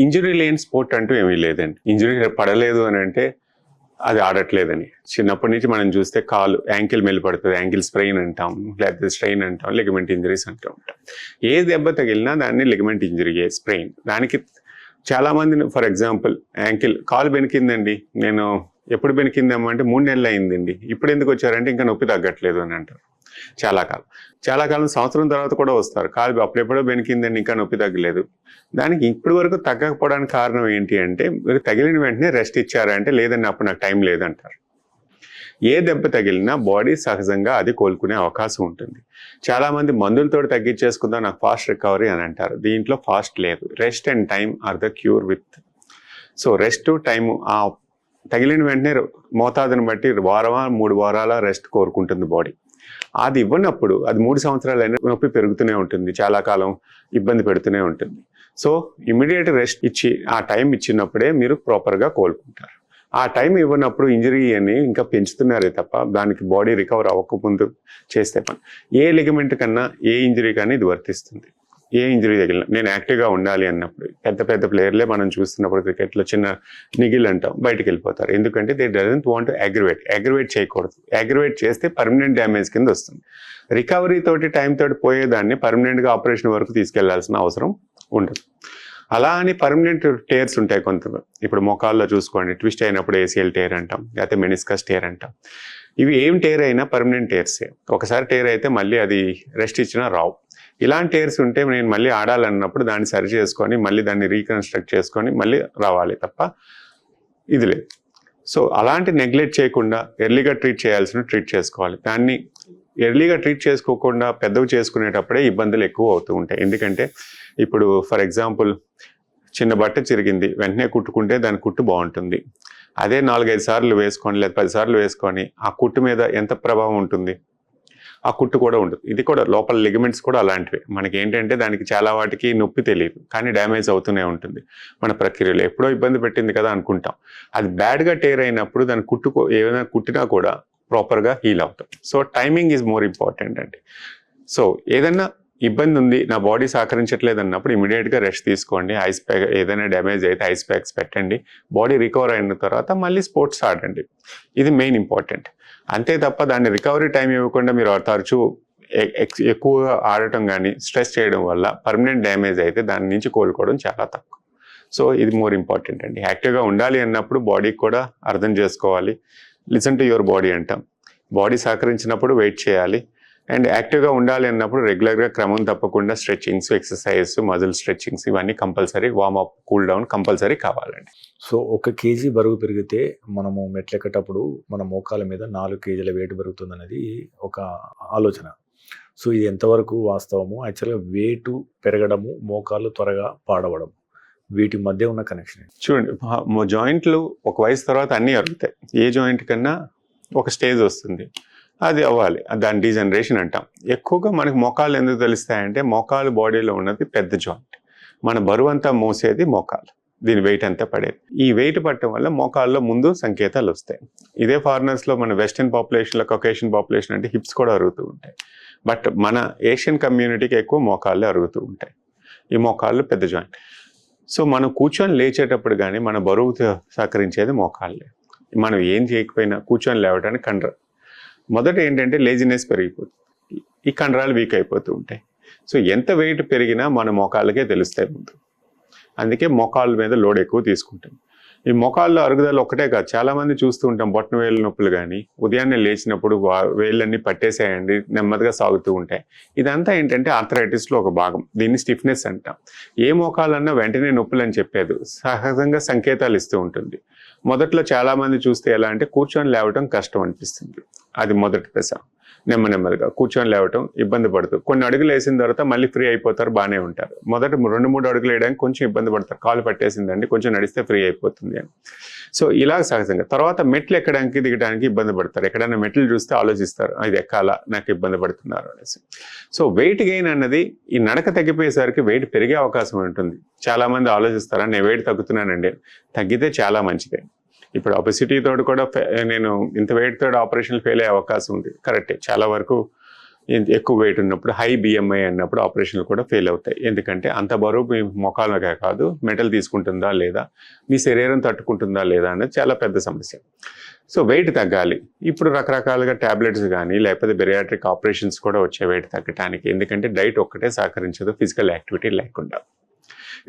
ఇంజరీ లేని స్పోర్ట్ అంటూ ఏమీ లేదండి. ఇంజరీ పడలేదు అని అంటే అది ఆడట్లేదని. చిన్నప్పటి నుంచి మనం చూస్తే కాలు యాంకిల్ మెల్లి పడుతుంది, యాంకిల్ స్ప్రెయిన్ అంటాం, లేకపోతే స్ట్రెయిన్ అంటాం, లిగమెంట్ ఇంజరీస్ అంటూ ఉంటాం. ఏ దెబ్బ తగిలినా దాన్ని లిగమెంట్ ఇంజరీయే, స్ప్రెయిన్. దానికి చాలామంది, ఫర్ ఎగ్జాంపుల్ కాలు బెనికిందండి, నేను ఎప్పుడు బెనికిందమ్మా అంటే 3 నెలలు అయిందండి, ఇప్పుడు ఎందుకు వచ్చారంటే ఇంకా నొప్పి తగ్గట్లేదు అని అంటారు. చాలా కాలం సంవత్సరం తర్వాత కూడా వస్తారు, కాలు అప్పుడెప్పుడో బెనికిందండి ఇంకా నొప్పి తగ్గలేదు. దానికి ఇప్పటి వరకు తగ్గకపోవడానికి కారణం ఏంటి అంటే, మీరు తగిలిన వెంటనే రెస్ట్ ఇచ్చారంటే లేదండి అప్పుడు నాకు టైం లేదంటారు. ఏ దెబ్బ తగిలినా బాడీ సహజంగా అది కోలుకునే అవకాశం ఉంటుంది. చాలామంది మందులతో తగ్గించేసుకుందాం నాకు ఫాస్ట్ రికవరీ అని అంటారు. దీంట్లో ఫాస్ట్ లేదు. Rest and time are the cure with. So rest time, ఆ తగిలిన వెంటనే మోతాదుని బట్టి 1 వారమా 3 వారాల రెస్ట్ కోరుకుంటుంది బాడీ. అది ఇవ్వనప్పుడు అది 3 సంవత్సరాలైనా నొప్పి పెరుగుతూనే ఉంటుంది, చాలా కాలం ఇబ్బంది పెడుతూనే ఉంటుంది. సో ఇమ్మీడియట్ రెస్ట్ ఇచ్చి ఆ టైం ఇచ్చినప్పుడే మీరు ప్రాపర్గా కోలుకుంటారు. ఆ టైం ఇవ్వనప్పుడు ఇంజరీ అని ఇంకా పెంచుతున్నారే తప్ప దానికి బాడీ రికవర్ అవ్వకముందు చేస్తే పని. ఏ లిగమెంట్ కన్నా ఏ ఇంజరీ కానీ ఇది వర్తిస్తుంది. ఏ ఇంజరీ తగిలినా నేను యాక్టివ్గా ఉండాలి అన్నప్పుడు, పెద్ద ప్లేయర్లే మనం చూస్తున్నప్పుడు క్రికెట్లో చిన్న నిగిల్ అంటాం, బయటకు వెళ్ళిపోతారు. ఎందుకంటే దే డజంట్ వాంట్ అగ్రివేట్ చేయకూడదు. అగ్రివేట్ చేస్తే పర్మనెంట్ డ్యామేజ్ కింద వస్తుంది. రికవరీ తోటి టైం తోటి పోయేదాన్ని పర్మనెంట్గా ఆపరేషన్ వరకు తీసుకెళ్లాల్సిన అవసరం ఉండదు. అలా అని పర్మనెంట్ టేర్స్ ఉంటాయి కొంత. ఇప్పుడు మోకాల్లో చూసుకోండి, ట్విస్ట్ అయినప్పుడు ఏసీఎల్ టేర్ అంటాం, లేకపోతే మెనిస్కస్ టేర్ అంటాం. ఇవి ఏం టేర్ అయినా పర్మనెంట్ టేర్సే. ఒకసారి టేర్ అయితే మళ్ళీ అది రెస్ట్ ఇచ్చినా రావు. ఇలాంటి టేర్స్ ఉంటే నేను మళ్ళీ ఆడాలన్నప్పుడు దాన్ని సరి చేసుకొని మళ్ళీ దాన్ని రీకన్స్ట్రక్ట్ చేసుకొని మళ్ళీ రావాలి తప్ప ఇది లేదు. సో అలాంటి నెగ్లెక్ట్ చేయకుండా ఎర్లీగా ట్రీట్ చేయాల్సిన ట్రీట్ చేసుకోవాలి. దాన్ని ఎర్లీగా ట్రీట్ చేసుకోకుండా పెద్దవి చేసుకునేటప్పుడే ఇబ్బందులు ఎక్కువ అవుతూ ఉంటాయి. ఎందుకంటే ఇప్పుడు ఫర్ ఎగ్జాంపుల్ చిన్న బట్ట చిరిగింది, వెంటనే కుట్టుకుంటే దాని కుట్టు బాగుంటుంది. అదే 4-5 సార్లు వేసుకొని లేదా 10 సార్లు వేసుకొని ఆ కుట్టు మీద ఎంత ప్రభావం ఉంటుంది? ఆ కుట్టు కూడా ఉంటుంది. ఇది కూడా లోపల లిగమెంట్స్ కూడా అలాంటివి. మనకి ఏంటంటే దానికి చాలా వాటికి నొప్పి తెలియదు, కానీ డ్యామేజ్ అవుతూనే ఉంటుంది. మన ప్రక్రియలో ఎప్పుడో ఇబ్బంది పెట్టింది కదా అనుకుంటాం. అది బ్యాడ్గా టేర్ అయినప్పుడు దాని ఏమైనా కుట్టినా కూడా ప్రాపర్గా హీల్ అవుతాం. So timing is more important అండి. సో ఏదన్నా ఇబ్బంది ఉంది, నా బాడీ సహకరించట్లేదు అన్నప్పుడు ఇమీడియట్గా రెస్ట్ తీసుకోండి. ఐస్ ప్యాక్ ఏదైనా డ్యామేజ్ అయితే ఐస్ ప్యాక్స్ పెట్టండి. బాడీ రికవర్ అయిన తర్వాత మళ్ళీ స్పోర్ట్స్ ఆడండి. ఇది మెయిన్ ఇంపార్టెంట్. అంతే తప్ప దాన్ని రికవరీ టైం ఇవ్వకుండా మీరు తరచూ ఎక్కువగా ఆడటం కానీ స్ట్రెస్ చేయడం వల్ల పర్మనెంట్ డ్యామేజ్ అయితే దాని నుంచి కోలుకోవడం చాలా తక్కువ. సో ఇది మోర్ ఇంపార్టెంట్ అండి. యాక్టివ్గా ఉండాలి అన్నప్పుడు బాడీకి కూడా అర్థం చేసుకోవాలి. లిసన్ టు యువర్ బాడీ అంటాం. బాడీ సహకరించినప్పుడు వెయిట్ చేయాలి. అండ్ యాక్టివ్గా ఉండాలి అన్నప్పుడు రెగ్యులర్గా క్రమం తప్పకుండా స్ట్రెచ్చింగ్స్, ఎక్సర్సైజ్, మజిల్ స్ట్రెచ్చింగ్స్ ఇవన్నీ compulsory, warm up, cool down compulsory కావాలండి. సో 1 కేజీ బరువు పెరిగితే మనము మెట్లెక్కేటప్పుడు మన మోకాల మీద 4 కేజీల వెయిట్ పెరుగుతుంది అనేది ఒక ఆలోచన. సో ఇది ఎంతవరకు వాస్తవము? యాక్చువల్గా వెయిట్ పెరగడము, మోకాలు త్వరగా పాడవడం, వీటి మధ్య ఉన్న కనెక్షన్ చూడండి, జాయింట్లు ఒక వయసు తర్వాత అన్నీ అరుగుతాయి. ఏ జాయింట్ కన్నా ఒక స్టేజ్ వస్తుంది, అది అవ్వాలి. దాని డీజనరేషన్ అంటాం. ఎక్కువగా మనకి మోకాలు ఎందుకు తెలుస్తాయంటే మోకాలు బాడీలో ఉన్నది పెద్ద జాయింట్. మన బరువు అంతా మోసేది మోకాలు, దీని వెయిట్ అంతా పడేది. ఈ వెయిట్ పట్టడం వల్ల మోకాల్లో ముందు సంకేతాలు వస్తాయి. ఇదే ఫారినర్స్లో మన వెస్టర్న్ పాపులేషన్లో, కకేషియన్ పాపులేషన్ అంటే హిప్స్ కూడా అరుగుతూ ఉంటాయి. బట్ మన ఏషియన్ కమ్యూనిటీకి ఎక్కువ మోకాళ్ళు అరుగుతూ ఉంటాయి. ఈ మోకాళ్ళు పెద్ద జాయింట్. సో మనం కూర్చొని లేచేటప్పుడు కానీ మన బరువు సహకరించేది మోకాళ్ళే. మనం ఏం చేయకపోయినా కూర్చొని లేవడానికి కండరాలు. మొదట ఏంటంటే లేజినెస్ పెరిగిపోతుంది, ఈ కండరాలు వీక్ అయిపోతూ ఉంటాయి. సో ఎంత వెయిట్ పెరిగినా మన మోకాళ్ళకే తెలుస్తాయి ముందు. అందుకే మోకాళ్ళ మీద లోడ్ ఎక్కువ తీసుకుంటాం. ఈ మోకాళ్ళలో అరుగుదల ఒక్కటే కాదు, చాలామంది చూస్తూ ఉంటాం బొట్టన వేలు నొప్పులు కానీ, ఉదయాన్నే లేచినప్పుడు వేళ్ళన్నీ పట్టేసేయండి, నెమ్మదిగా సాగుతూ ఉంటాయి. ఇదంతా ఏంటంటే ఆర్థరైటిస్లో ఒక భాగం. దీన్ని స్టిఫ్నెస్ అంటాం. ఏ మోకాలన్నా వెంటనే నొప్పులు అని చెప్పేది, సహజంగా సంకేతాలు ఇస్తూ ఉంటుంది. మొదట్లో చాలామంది చూస్తే ఎలా అంటే కూర్చొని లేవటం కష్టం అనిపిస్తుంది. అది మొదటి దశ. నెమ్మదిగా కూర్చొని లేవటం ఇబ్బంది పడుతూ కొన్ని అడుగులు వేసిన తర్వాత మళ్ళీ ఫ్రీ అయిపోతారు, బాగానే ఉంటారు. మొదట 2-3 అడుగులు వేయడానికి కొంచెం ఇబ్బంది పడతారు, కాలు పట్టేసిందండి కొంచెం నడిస్తే ఫ్రీ అయిపోతుంది అని. సో ఇలా సహజంగా తర్వాత మెట్లు ఎక్కడానికి దిగడానికి ఇబ్బంది పడతారు. ఎక్కడైనా మెట్లు చూస్తే ఆలోచిస్తారు, ఇది ఎక్కాలా, నాకు ఇబ్బంది పడుతున్నారు అనేసి. సో వెయిట్ గెయిన్ అన్నది ఈ నడక తగ్గిపోయేసరికి వెయిట్ పెరిగే అవకాశం ఉంటుంది. చాలామంది ఆలోచిస్తారా, నేను వెయిట్ తగ్గుతున్నానండి. తగ్గితే చాలా మంచిదే. ఇప్పుడు ఒబెసిటీ తోటి కూడా నేను ఇంత వెయిట్ తోటి ఆపరేషన్లు ఫెయిల్ అయ్యే అవకాశం ఉంది, కరెక్టే. చాలా వరకు ఎక్కువ వెయిట్ ఉన్నప్పుడు, హై బిఎంఐ అన్నప్పుడు ఆపరేషన్లు కూడా ఫెయిల్ అవుతాయి. ఎందుకంటే అంత బరువు మీ మొఖాలకే కాదు, మెటల్ తీసుకుంటుందా లేదా, మీ శరీరం తట్టుకుంటుందా లేదా అనేది చాలా పెద్ద సమస్య. సో వెయిట్ తగ్గాలి. ఇప్పుడు రకరకాలుగా ట్యాబ్లెట్స్ కానీ లేకపోతే బెరియాట్రిక్ ఆపరేషన్స్ కూడా వచ్చే వెయిట్ తగ్గడానికి. ఎందుకంటే డైట్ ఒక్కటే సహకరించదు ఫిజికల్ యాక్టివిటీ లేకుండా.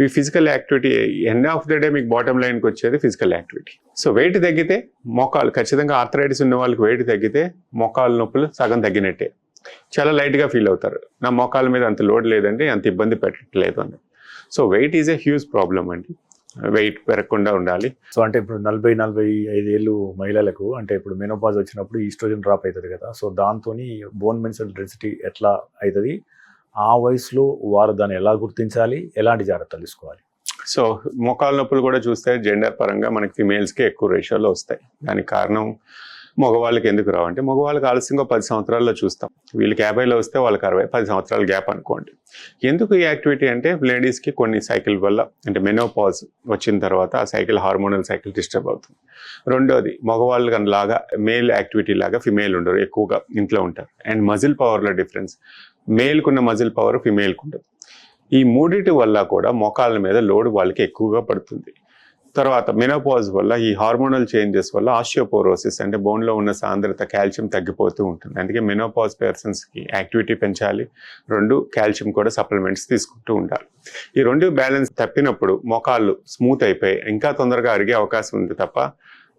ఈ physical activity end of the day మీకు బాటమ్ లైన్కి వచ్చేది ఫిజికల్ యాక్టివిటీ. సో వెయిట్ తగ్గితే మోకాలు, ఖచ్చితంగా ఆర్థరైటిస్ ఉన్న వాళ్ళకి వెయిట్ తగ్గితే మోకాలు నొప్పులు సగం తగ్గినట్టే. చాలా లైట్గా ఫీల్ అవుతారు, నా మోకాల మీద అంత లోడ్ లేదండి, అంత ఇబ్బంది పెట్టట్లేదు అని. So weight is a huge problem అండి. వెయిట్ పెరగకుండా ఉండాలి. సో అంటే ఇప్పుడు 40-45 ఏళ్ళు మహిళలకు అంటే ఇప్పుడు మెనోపాజ్ వచ్చినప్పుడు ఈస్ట్రోజన్ డ్రాప్ అవుతుంది కదా. సో దాంతో బోన్ మినరల్ డెన్సిటీ ఎట్లా అవుతుంది, ఆ వయసులో వారు దాన్ని ఎలా గుర్తించాలి, ఎలాంటి జాగ్రత్తలు తీసుకోవాలి? సో మోకాలు నొప్పులు కూడా చూస్తే జెండర్ పరంగా మనకి ఫిమేల్స్కి ఎక్కువ రేషియోలో వస్తాయి. దానికి కారణం మగవాళ్ళకి ఎందుకు రావు అంటే, మగవాళ్ళకి ఆలస్యంగా 10 సంవత్సరాల్లో చూస్తాం. వీళ్ళకి 50లో వస్తే వాళ్ళకి 10 సంవత్సరాల గ్యాప్ అనుకోండి. ఎందుకు ఈ యాక్టివిటీ అంటే లేడీస్కి కొన్ని సైకిల్ వల్ల, అంటే మెనోపాజ్ వచ్చిన తర్వాత ఆ సైకిల్, హార్మోనల్ సైకిల్ డిస్టర్బ్ అవుతుంది. రెండోది మగవాళ్ళకి లాగా మేల్ యాక్టివిటీ లాగా ఫిమేల్ ఉండరు, ఎక్కువగా ఇంట్లో ఉంటారు. అండ్ మజిల్ పవర్లో డిఫరెన్స్, మేల్కున్న మజిల్ పవర్ ఫిమేల్కు ఉండదు. ఈ మూడిటి వల్ల కూడా మోకాళ్ళ మీద లోడ్ వాళ్ళకి ఎక్కువగా పడుతుంది. తర్వాత మెనోపాజ్ వల్ల ఈ హార్మోనల్ చేంజెస్ వల్ల ఆస్టియోపోరోసిస్ అంటే బోన్లో ఉన్న సాంద్రత కాల్షియం తగ్గిపోతూ ఉంటుంది. అందుకే మెనోపాజ్ పర్సన్స్కి యాక్టివిటీ పెంచాలి, 2 కాల్షియం కూడా సప్లిమెంట్స్ తీసుకుంటూ ఉండాలి. ఈ 2 బ్యాలెన్స్ తప్పినప్పుడు మోకాళ్ళు స్మూత్ అయిపోయి ఇంకా తొందరగా అరిగే అవకాశం ఉంది తప్ప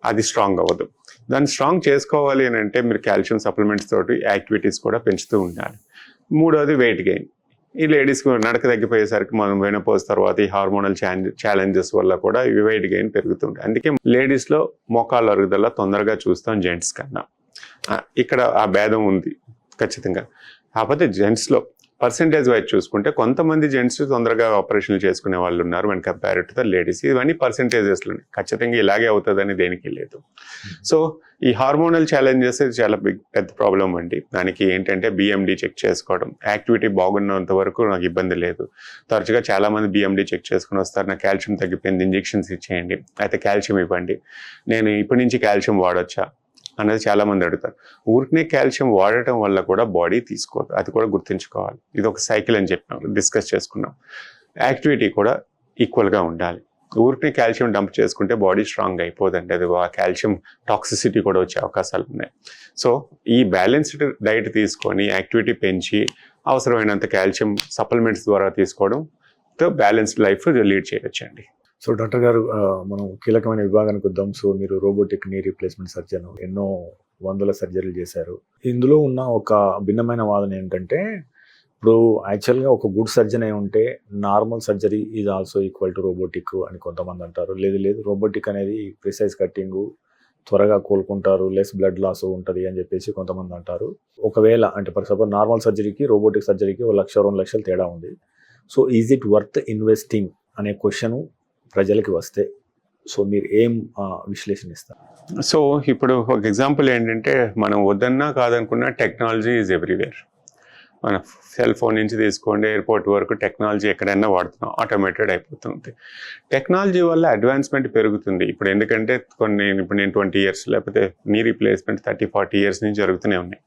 అది స్ట్రాంగ్ అవ్వదు. దాన్ని స్ట్రాంగ్ చేసుకోవాలి అని అంటే మీరు కాల్షియం సప్లిమెంట్స్ తోటి యాక్టివిటీస్ కూడా పెంచుతూ ఉండాలి. 3వది వెయిట్ గెయిన్. ఈ లేడీస్కి నడక తగ్గిపోయేసరికి మనం మెనోపాజ్ తర్వాత ఈ హార్మోనల్ ఛాలెంజెస్ వల్ల కూడా ఈ వెయిట్ గెయిన్ పెరుగుతుంటాయి. అందుకే లేడీస్లో మోకాళ్ళ అరుగుదల తొందరగా చూస్తాం జెంట్స్ కన్నా. ఇక్కడ ఆ భేదం ఉంది ఖచ్చితంగా. కాకపోతే జెంట్స్లో పర్సెంటేజ్ వైజ్ చూసుకుంటే కొంతమంది జెంట్స్ తొందరగా ఆపరేషన్లు చేసుకునే వాళ్ళు ఉన్నారు when compare to the ladies. ఇవన్నీ పర్సెంటేజెస్లో ఖచ్చితంగా ఇలాగే అవుతుందని దేనికి లేదు. సో ఈ హార్మోనల్ ఛాలెంజెస్ చాలా పెద్ద ప్రాబ్లం అండి. దానికి ఏంటంటే బిఎండి చెక్ చేసుకోవడం, యాక్టివిటీ బాగున్నంత వరకు నాకు ఇబ్బంది లేదు. తరచుగా చాలామంది బిఎండి చెక్ చేసుకుని వస్తారు, నాకు కాల్షియం తగ్గిపోయింది, ఇంజెక్షన్స్ ఇచ్చేయండి, అయితే కాల్షియం ఇవ్వండి, నేను ఇప్పటి నుంచి కాల్షియం వాడొచ్చా అనేది చాలామంది అడుగుతారు. ఊరికనే కాల్షియం వాడటం వల్ల కూడా బాడీ తీసుకోదు, అది కూడా గుర్తుంచుకోవాలి. ఇది ఒక సైకిల్ అని చెప్పాం, డిస్కస్ చేసుకున్నాం. యాక్టివిటీ కూడా ఈక్వల్గా ఉండాలి. ఊరికనే కాల్షియం డంప్ చేసుకుంటే బాడీ స్ట్రాంగ్ అయిపోదండి, అది ఆ కాల్షియం టాక్సిసిటీ కూడా వచ్చే అవకాశాలు ఉన్నాయి. సో ఈ బ్యాలెన్స్డ్ డైట్ తీసుకొని యాక్టివిటీ పెంచి అవసరమైనంత కాల్షియం సప్లిమెంట్స్ ద్వారా తీసుకోవడంతో బ్యాలెన్స్డ్ లైఫ్ లీడ్ చేయొచ్చండి. సో డాక్టర్ గారు, మనం కీలకమైన విభాగానికి వద్దాం. సో మీరు రోబోటిక్ నీ రీప్లేస్మెంట్ సర్జన్, ఎన్నో వందల సర్జరీలు చేశారు. ఇందులో ఉన్న ఒక భిన్నమైన వాదన ఏంటంటే, ఇప్పుడు యాక్చువల్గా ఒక గుడ్ సర్జన్ అయి ఉంటే normal surgery is also equal to robotic అని కొంతమంది అంటారు. లేదు రోబోటిక్ అనేది ప్రిసైజ్ కట్టింగ్, త్వరగా కోలుకుంటారు, లెస్ బ్లడ్ లాస్ ఉంటుంది అని చెప్పేసి కొంతమంది అంటారు. ఒకవేళ అంటే ఫర్ సపోజ్ నార్మల్ సర్జరీకి రోబోటిక్ సర్జరీకి 1 లక్ష 2 లక్షలు తేడా ఉంది. So is it worth investing అనే క్వశ్చన్ ప్రజలకి వస్తే సో మీరు ఏం విశ్లేషణ ఇస్తారు? సో ఇప్పుడు ఒక ఎగ్జాంపుల్ ఏంటంటే, మనం వద్దన్నా కాదనుకున్నా టెక్నాలజీ ఈజ్ ఎవ్రీవేర్. మన సెల్ ఫోన్ నుంచి తీసుకోండి, ఎయిర్పోర్ట్ వరకు టెక్నాలజీ ఎక్కడైనా వాడుతున్నాం, ఆటోమేటెడ్ అయిపోతుంది. టెక్నాలజీ వల్ల అడ్వాన్స్మెంట్ పెరుగుతుంది. ఇప్పుడు ఎందుకంటే ఇప్పుడు నేను 20 years లేకపోతే నీ రీప్లేస్మెంట్ 30-40 years నుంచి జరుగుతూనే ఉన్నాయి.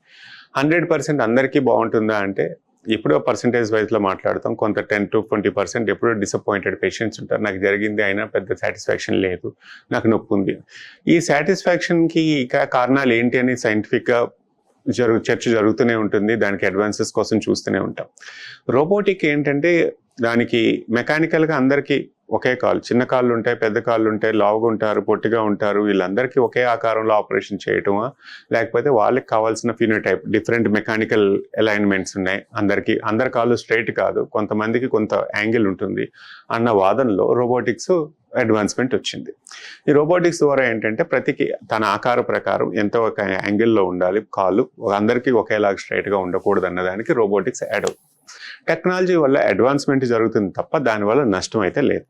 100% అందరికీ బాగుంటుందా అంటే ఎప్పుడో పర్సంటేజ్ వైజ్లో మాట్లాడతాం. కొంత 10-20% ఎప్పుడో డిసప్పాయింటెడ్ పేషెంట్స్ ఉంటారు, నాకు జరిగింది అయినా పెద్ద సాటిస్ఫాక్షన్ లేదు, నాకు నొప్పి ఉంది. ఈ సాటిస్ఫాక్షన్కి కారణాలు ఏంటి అని సైంటిఫిక్గా చర్చ జరుగుతూనే ఉంటుంది. దానికి అడ్వాన్సెస్ కోసం చూస్తూనే ఉంటాం. రోబోటిక్ ఏంటంటే దానికి మెకానికల్గా అందరికీ ఒకే కాళ్ళు, చిన్న కాళ్ళు ఉంటాయి, పెద్ద కాళ్ళు ఉంటాయి, లావుగా ఉంటారు, పొట్టిగా ఉంటారు, వీళ్ళందరికీ ఒకే ఆకారంలో ఆపరేషన్ చేయటమా, లేకపోతే వాళ్ళకి కావాల్సిన ఫినోటైప్ డిఫరెంట్ మెకానికల్ అలైన్మెంట్స్ ఉన్నాయి, అందరి కాళ్ళు స్ట్రైట్ కాదు, కొంతమందికి కొంత యాంగిల్ ఉంటుంది అన్న వాదనలో రోబోటిక్స్ అడ్వాన్స్మెంట్ వచ్చింది. ఈ రోబోటిక్స్ ద్వారా ఏంటంటే ప్రతికి తన ఆకార ప్రకారం ఎంతో ఒక యాంగిల్లో ఉండాలి, కాళ్ళు అందరికీ ఒకేలాగా స్ట్రైట్గా ఉండకూడదు అన్నదానికి రోబోటిక్స్ యాడ్ అవుతుంది. టెక్నాలజీ వల్ల అడ్వాన్స్మెంట్ జరుగుతుంది తప్ప దానివల్ల నష్టం అయితే లేదు.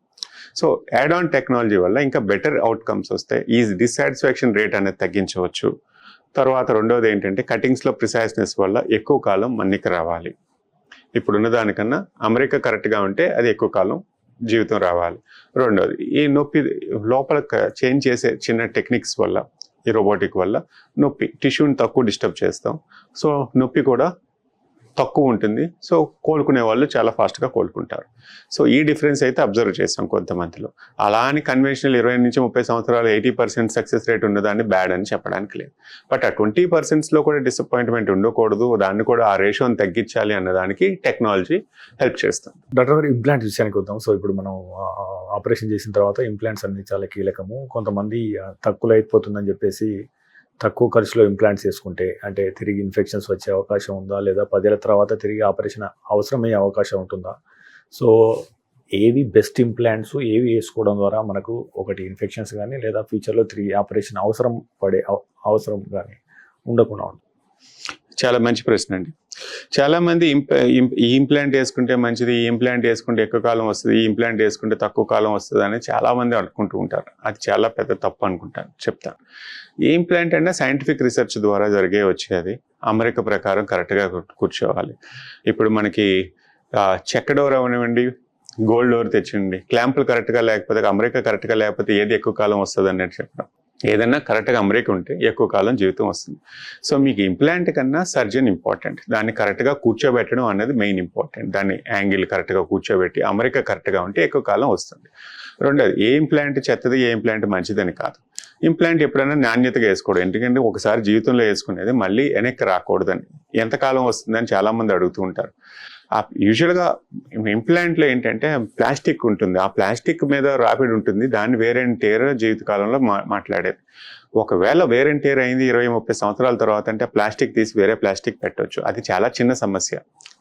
సో యాడ్ ఆన్ టెక్నాలజీ వల్ల ఇంకా బెటర్ అవుట్కమ్స్ వస్తాయి, ఈ డిస్సాటిస్ఫాక్షన్ రేట్ అనేది తగ్గించవచ్చు. తర్వాత రెండవది ఏంటంటే కటింగ్స్లో ప్రిసైజ్నెస్ వల్ల ఎక్కువ కాలం మన్నిక రావాలి. ఇప్పుడున్న దానికన్నా అమెరికా కరెక్ట్గా ఉంటే అది ఎక్కువ కాలం జీవితం రావాలి. రెండోది ఈ నొప్పి లోపల చేంజ్ చేసే చిన్న టెక్నిక్స్ వల్ల, ఈ రోబోటిక్ వల్ల నొప్పి టిష్యూని తక్కువ డిస్టర్బ్ చేస్తాం, సో నొప్పి కూడా తక్కువ ఉంటుంది. సో కోలుకునే వాళ్ళు చాలా ఫాస్ట్గా కోలుకుంటారు. సో ఈ డిఫరెన్స్ అయితే అబ్జర్వ్ చేస్తాం కొంతమందిలో. అలా అని కన్వెన్షనల్ 20 నుంచి 30 సంవత్సరాలు 80% సక్సెస్ రేట్ ఉన్నదాన్ని బ్యాడ్ అని చెప్పడానికి లేదు. బట్ ఆ 20%లో కూడా డిసప్పాయింట్మెంట్ ఉండకూడదు, దాన్ని కూడా ఆ రేషియోని తగ్గించాలి అన్నదానికి టెక్నాలజీ హెల్ప్ చేస్తుంది. డాక్టర్ గారు, ఇంప్లాంట్ విషయానికి వద్దాం. సో ఇప్పుడు మనం ఆపరేషన్ చేసిన తర్వాత ఇంప్లాంట్స్ అన్ని చాలా కీలకము. కొంతమంది తక్కువలో అయిపోతుందని చెప్పేసి తక్కువ ఖర్చులో ఇంప్లాంట్స్ చేసుకుంటే అంటే తిరిగి ఇన్ఫెక్షన్స్ వచ్చే అవకాశం ఉందా, లేదా 10 ఏళ్ల తర్వాత తిరిగి ఆపరేషన్ అవసరమయ్యే అవకాశం ఉంటుందా? సో ఏవి బెస్ట్ ఇంప్లాంట్స్, ఏవి వేసుకోవడం ద్వారా మనకు ఒకటి ఇన్ఫెక్షన్స్ కానీ లేదా ఫ్యూచర్లో తిరిగి ఆపరేషన్ అవసరం కానీ ఉండకుండా ఉంటుంది? చాలా మంచి ప్రశ్న అండి. చాలామంది ఈ ఇంప్లాంట్ వేసుకుంటే మంచిది, ఈ ఇంప్లాంట్ వేసుకుంటే ఎక్కువ కాలం వస్తుంది, ఈ ఇంప్లాంట్ వేసుకుంటే తక్కువ కాలం వస్తుంది అని చాలామంది అనుకుంటూ ఉంటారు. అది చాలా పెద్ద తప్పు అనుకుంటాను, చెప్తాను. ఈ ఇంప్లాంట్ అంటే సైంటిఫిక్ రీసెర్చ్ ద్వారా వచ్చేది అమెరికా ప్రకారం కరెక్ట్గా కూర్చోవాలి. ఇప్పుడు మనకి చెక్క డోర్ అవనివ్వండి, గోల్డ్ డోర్ తెచ్చిండి, క్లాంపులు కరెక్ట్గా లేకపోతే, అమెరికా కరెక్ట్గా లేకపోతే ఏది ఎక్కువ కాలం వస్తుంది అన్నట్టు చెప్పడం. ఏదైనా కరెక్ట్గా అమరిక ఉంటే ఎక్కువ కాలం జీవితం వస్తుంది. సో మీకు ఇంప్లాంట్ కన్నా సర్జన్ ఇంపార్టెంట్. దాన్ని కరెక్ట్గా కూర్చోబెట్టడం అనేది మెయిన్ ఇంపార్టెంట్. దాన్ని యాంగిల్ కరెక్ట్గా కూర్చోబెట్టి అమరిక కరెక్ట్గా ఉంటే ఎక్కువ కాలం వస్తుంది. రెండోది, ఏ ఇంప్లాంట్ చెత్తది, ఏ ఇంప్లాంట్ మంచిదని కాదు. ఇంప్లాంట్ ఎప్పుడైనా నాణ్యతగా వేసుకోవడం, ఎందుకంటే ఒకసారి జీవితంలో వేసుకునేది మళ్ళీ వెనక్కి రాకూడదని. ఎంతకాలం వస్తుందని చాలామంది అడుగుతూ ఉంటారు. యూజువల్గా ఇంప్లాంట్లో ఏంటంటే ప్లాస్టిక్ ఉంటుంది, ఆ ప్లాస్టిక్ మీద రాపిడ్ ఉంటుంది, దాన్ని వేర్ అండ్ టేర్ జీవితకాలంలో మాట్లాడేది. ఒకవేళ వేర్ అండ్ టేర్ అయింది 20-30 సంవత్సరాల తర్వాత అంటే ప్లాస్టిక్ తీసి వేరే ప్లాస్టిక్ పెట్టవచ్చు. అది చాలా చిన్న సమస్య,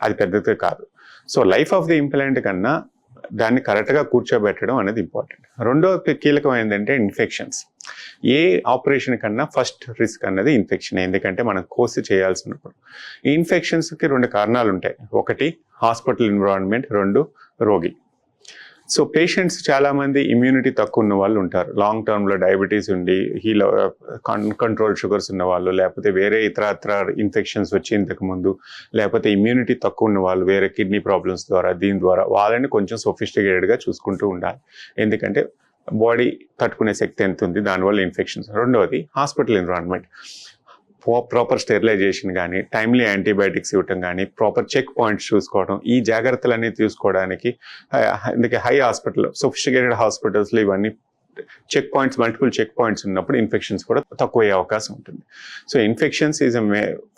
అది పెద్దది కాదు. So life of the implant కన్నా దాన్ని కరెక్ట్గా కూర్చోబెట్టడం అనేది ఇంపార్టెంట్. రెండో కీలకం ఏంటంటే ఇన్ఫెక్షన్స్. ఏ ఆపరేషన్ కన్నా ఫస్ట్ రిస్క్ అన్నది ఇన్ఫెక్షన్, ఎందుకంటే మనం కోర్సు చేయాల్సినప్పుడు. ఈ ఇన్ఫెక్షన్స్కి 2 కారణాలు ఉంటాయి. ఒకటి హాస్పిటల్ ఎన్విరాన్మెంట్, 2 రోగి. సో పేషెంట్స్ చాలామంది ఇమ్యూనిటీ తక్కువ ఉన్న వాళ్ళు ఉంటారు. లాంగ్ టర్మ్లో డయాబెటీస్ ఉండి కంట్రోల్ షుగర్స్ ఉన్న వాళ్ళు, లేకపోతే వేరే ఇతర ఇన్ఫెక్షన్స్ వచ్చి ఇంతకుముందు, లేకపోతే ఇమ్యూనిటీ తక్కువ ఉన్న వాళ్ళు వేరే కిడ్నీ ప్రాబ్లమ్స్ ద్వారా దీని ద్వారా వాళ్ళని కొంచెం సొఫిస్టికేటెడ్గా చూసుకుంటూ ఉండాలి. ఎందుకంటే బాడీ తట్టుకునే శక్తి ఎంత ఉంది, దానివల్ల ఇన్ఫెక్షన్స్. రెండవది హాస్పిటల్ ఎన్విరాన్మెంట్. ప్రాపర్ స్టెరిలైజేషన్ కానీ, టైమ్లీ యాంటీబయాటిక్స్ ఇవ్వటం కానీ, ప్రాపర్ చెక్ పాయింట్స్ చూసుకోవడం, ఈ జాగ్రత్తలన్నీ తీసుకోవడానికి అందుకే హై హాస్పిటల్, సొఫిస్టికేటెడ్ హాస్పిటల్స్లో ఇవన్నీ check points, multiple check points ఉన్నప్పుడు ఇన్ఫెక్షన్స్ కూడా తక్కువ అయ్యే అవకాశం ఉంటుంది. సో ఇన్ఫెక్షన్స్ ఈజ్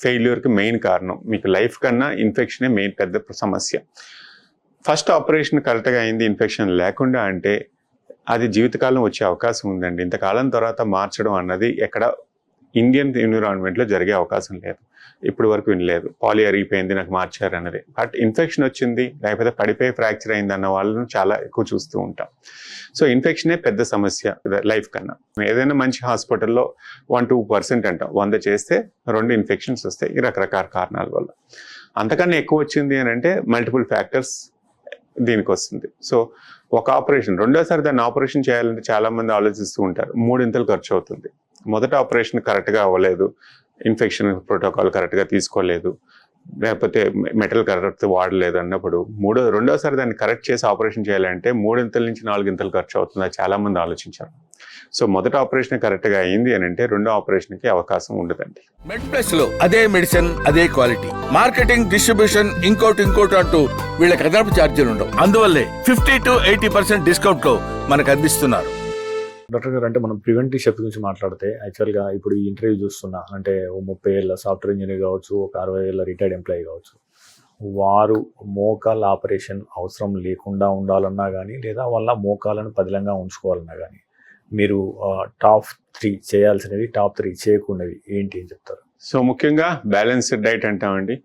ఫెయిల్యూర్కి మెయిన్ కారణం. మీకు లైఫ్ కన్నా ఇన్ఫెక్షనే మెయిన్ పెద్ద సమస్య. ఫస్ట్ ఆపరేషన్ కరెక్ట్గా అయింది, ఇన్ఫెక్షన్ లేకుండా అంటే అది జీవితకాలం వచ్చే అవకాశం ఉందండి. ఇంతకాలం తర్వాత మార్చడం అన్నది ఎక్కడ ఇండియన్ ఎన్విరాన్మెంట్లో జరిగే అవకాశం లేదు, ఇప్పుడు వరకు వినలేదు. పాలీ అరిగిపోయింది నాకు మార్చారు అన్నది. బట్ ఇన్ఫెక్షన్ వచ్చింది, లేకపోతే పడిపోయి ఫ్రాక్చర్ అయింది అన్న వాళ్ళను చాలా ఎక్కువ చూస్తూ ఉంటాం. సో ఇన్ఫెక్షనే పెద్ద సమస్య లైఫ్ కన్నా. ఏదైనా మంచి హాస్పిటల్లో 1-2% అంటాం, 100 చేస్తే 2 ఇన్ఫెక్షన్స్ వస్తాయి, ఈ రకరకాల కారణాల వల్ల. అంతకన్నా ఎక్కువ వచ్చింది అని అంటే మల్టిపుల్ ఫ్యాక్టర్స్ దీనికి వస్తుంది. సో ఒక ఆపరేషన్, రెండోసారి దాన్ని ఆపరేషన్ చేయాలంటే చాలామంది ఆలోచిస్తూ ఉంటారు, 3 ఖర్చు అవుతుంది. మొదట ఆపరేషన్ కరెక్ట్గా అవ్వలేదు, ఇన్ఫెక్షన్ ప్రోటోకాల్ కరెక్ట్గా తీసుకోలేదు, లేకపోతే మెటల్ కరెక్ట్ వాడలేదు అన్నప్పుడు రెండోసారి దాన్ని కరెక్ట్ చేసి ఆపరేషన్ చేయాలంటే 3 నుంచి 4 ఖర్చు అవుతుంది. చాలామంది ఆలోచించారు. సో మొదటి ఆపరేషన్ కరెక్ట్గా అయింది అని అంటే రెండో ఆపరేషన్కి అవకాశం ఉండదండి. మెడ్ ప్లస్ లో అదే మెడిసిన్, అదే క్వాలిటీ, మార్కెటింగ్, డిస్ట్రిబ్యూషన్, ఇంకోటి అంటూ వీళ్ళకి అదనపు ఛార్జీలు ఉండవు. అందువల్లే 50-80% డిస్కౌంట్ లో మనకు అందిస్తున్నారు. డాక్టర్ గారు, అంటే మనం ప్రివెంటివ్ షెఫ్ గురించి మాట్లాడితే యాక్చువల్గా ఇప్పుడు ఈ ఇంటర్వ్యూ చూస్తున్నా అంటే 30 ఏళ్ళ సాఫ్ట్వేర్ ఇంజనీర్ కావచ్చు, ఒక 60 ఏళ్ళ రిటైర్డ్ ఎంప్లాయీ కావచ్చు, వారు మోకాళ్ళ ఆపరేషన్ అవసరం లేకుండా ఉండాలన్నా కానీ, లేదా వాళ్ళ మోకాలను పదిలంగా ఉంచుకోవాలన్నా కానీ, మీరు టాప్ 3 చేయాల్సినవి, టాప్ 3 చేయకుండావి ఏంటి అని చెప్తారు? సో ముఖ్యంగా బ్యాలెన్స్డ్ డైట్ అంటామండి.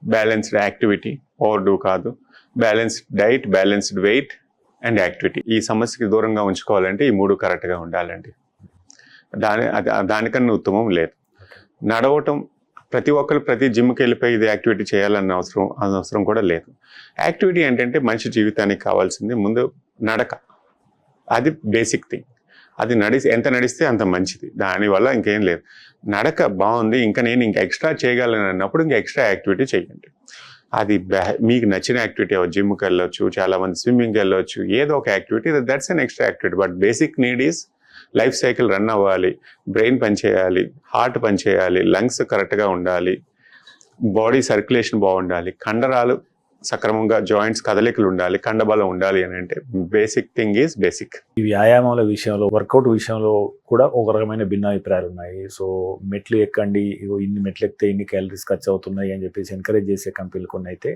బ్యాలెన్స్డ్ యాక్టివిటీ, ఓవర్డూ కాదు. Balanced diet, balanced weight and activity. ఈ సమస్యకి దూరంగా ఉంచుకోవాలంటే ఈ 3 కరెక్ట్గా ఉండాలండి. దానికన్నా ఉత్తమం లేదు. నడవటం, ప్రతి జిమ్కి వెళ్ళిపోయి ఇది యాక్టివిటీ చేయాలన్న అవసరం కూడా లేదు. యాక్టివిటీ ఏంటంటే మనిషి జీవితానికి కావాల్సింది ముందు నడక, అది బేసిక్ థింగ్. అది ఎంత నడిస్తే అంత మంచిది, దానివల్ల ఇంకేం లేదు. నడక బాగుంది, నేను ఇంకా ఎక్స్ట్రా చేయగలను అన్నప్పుడు ఇంకా ఎక్స్ట్రా యాక్టివిటీ చేయండి. అది మీకు నచ్చిన యాక్టివిటీ, జిమ్కి వెళ్ళొచ్చు, చాలామంది స్విమ్మింగ్కి వెళ్ళొచ్చు, ఏదో ఒక activity, that's an extra activity. But basic need is life cycle run అవ్వాలి, బ్రెయిన్ పనిచేయాలి, హార్ట్ పనిచేయాలి, లంగ్స్ కరెక్ట్గా ఉండాలి, బాడీ సర్క్యులేషన్ బాగుండాలి, కండరాలు సక్రమంగా, జాయింట్స్ కదలికలు ఉండాలి, కండబలం ఉండాలి అని అంటే బేసిక్ థింగ్ ఈజ్ బేసిక్. ఈ వ్యాయామాల విషయంలో, వర్కౌట్ విషయంలో కూడా ఒక రకమైన భిన్నాభిప్రాయాలు ఉన్నాయి. సో మెట్లు ఎక్కండి, ఇన్ని మెట్లు ఎక్కితే ఇన్ని క్యాలరీస్ ఖర్చు అవుతున్నాయి అని చెప్పేసి ఎంకరేజ్ చేసే కంపెనీలు కొన్ని అయితే,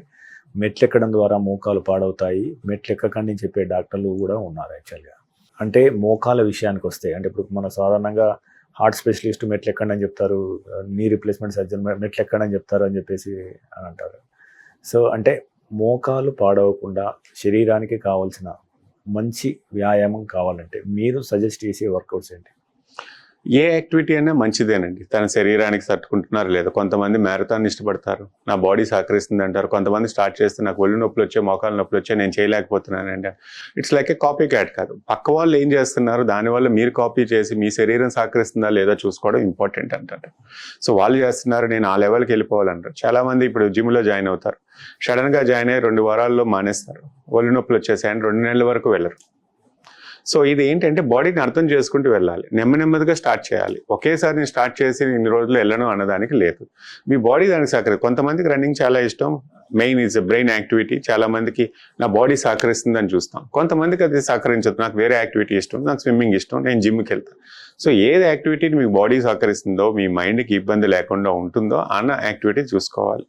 మెట్లు ఎక్కడం ద్వారా మోకాలు పాడవుతాయి, మెట్లు ఎక్కకండి అని చెప్పే డాక్టర్లు కూడా ఉన్నారు. యాక్చువల్గా అంటే మోకాల విషయానికి వస్తే, అంటే ఇప్పుడు మన సాధారణంగా హార్ట్ స్పెషలిస్ట్ మెట్లు ఎక్కండి అని చెప్తారు, నీ రిప్లేస్మెంట్ సర్జన్ మెట్లు ఎక్కండి అని చెప్తారు అని చెప్పేసి అని అంటారు. సో అంటే మోకాలు పాడవకుండా శరీరానికి కావాల్సిన మంచి వ్యాయామం కావాలంటే మీరు సజెస్ట్ చేసే వర్కౌట్స్ ఏంటి? ఏ యాక్టివిటీ అయినా మంచిదేనండి, తన శరీరానికి తట్టుకుంటున్నారు లేదా. కొంతమంది మ్యారథాన్ ఇష్టపడతారు, నా బాడీ సహకరిస్తుంది అంటారు. కొంతమంది స్టార్ట్ చేస్తే నాకు ఒళ్ళు నొప్పులు వచ్చాయి, మోకాలు నొప్పులు వచ్చాయి, నేను చేయలేకపోతున్నాను అంటే it's like a copy cat కాదు. పక్క వాళ్ళు ఏం చేస్తున్నారు, దానివల్ల మీరు కాపీ చేసి మీ శరీరం సహకరిస్తుందా లేదా చూసుకోవడం ఇంపార్టెంట్ అంటారు. సో వాళ్ళు చేస్తున్నారు, నేను ఆ లెవెల్కి వెళ్ళిపోవాలంటారు. చాలామంది ఇప్పుడు జిమ్లో జాయిన్ అవుతారు, సడన్గా జాయిన్ అయ్యి 2 వారాల్లో మానేస్తారు, ఒళ్ళు నొప్పులు వచ్చేసాయని 2 నెలల వరకు వెళ్ళరు. సో ఇది ఏంటంటే బాడీని అర్థం చేసుకుంటూ వెళ్ళాలి, నెమ్మదిగా స్టార్ట్ చేయాలి. ఒకేసారి నేను స్టార్ట్ చేసి ఇన్ని రోజులు వెళ్ళను అన్నదానికి లేదు. మీ బాడీ దానికి సహకరి. కొంతమందికి రన్నింగ్ చాలా ఇష్టం, మెయిన్ ఈజ్ బ్రెయిన్ యాక్టివిటీ. చాలా మందికి నా బాడీ సహకరిస్తుందని చూస్తాం, కొంతమందికి అది సహకరించదు. నాకు వేరే యాక్టివిటీ ఇష్టం, నాకు స్విమ్మింగ్ ఇష్టం, నేను జిమ్కి వెళ్తాను. సో ఏది యాక్టివిటీని మీ బాడీ సహకరిస్తుందో, మీ మైండ్కి ఇబ్బంది లేకుండా ఉంటుందో అన్న యాక్టివిటీ చూసుకోవాలి.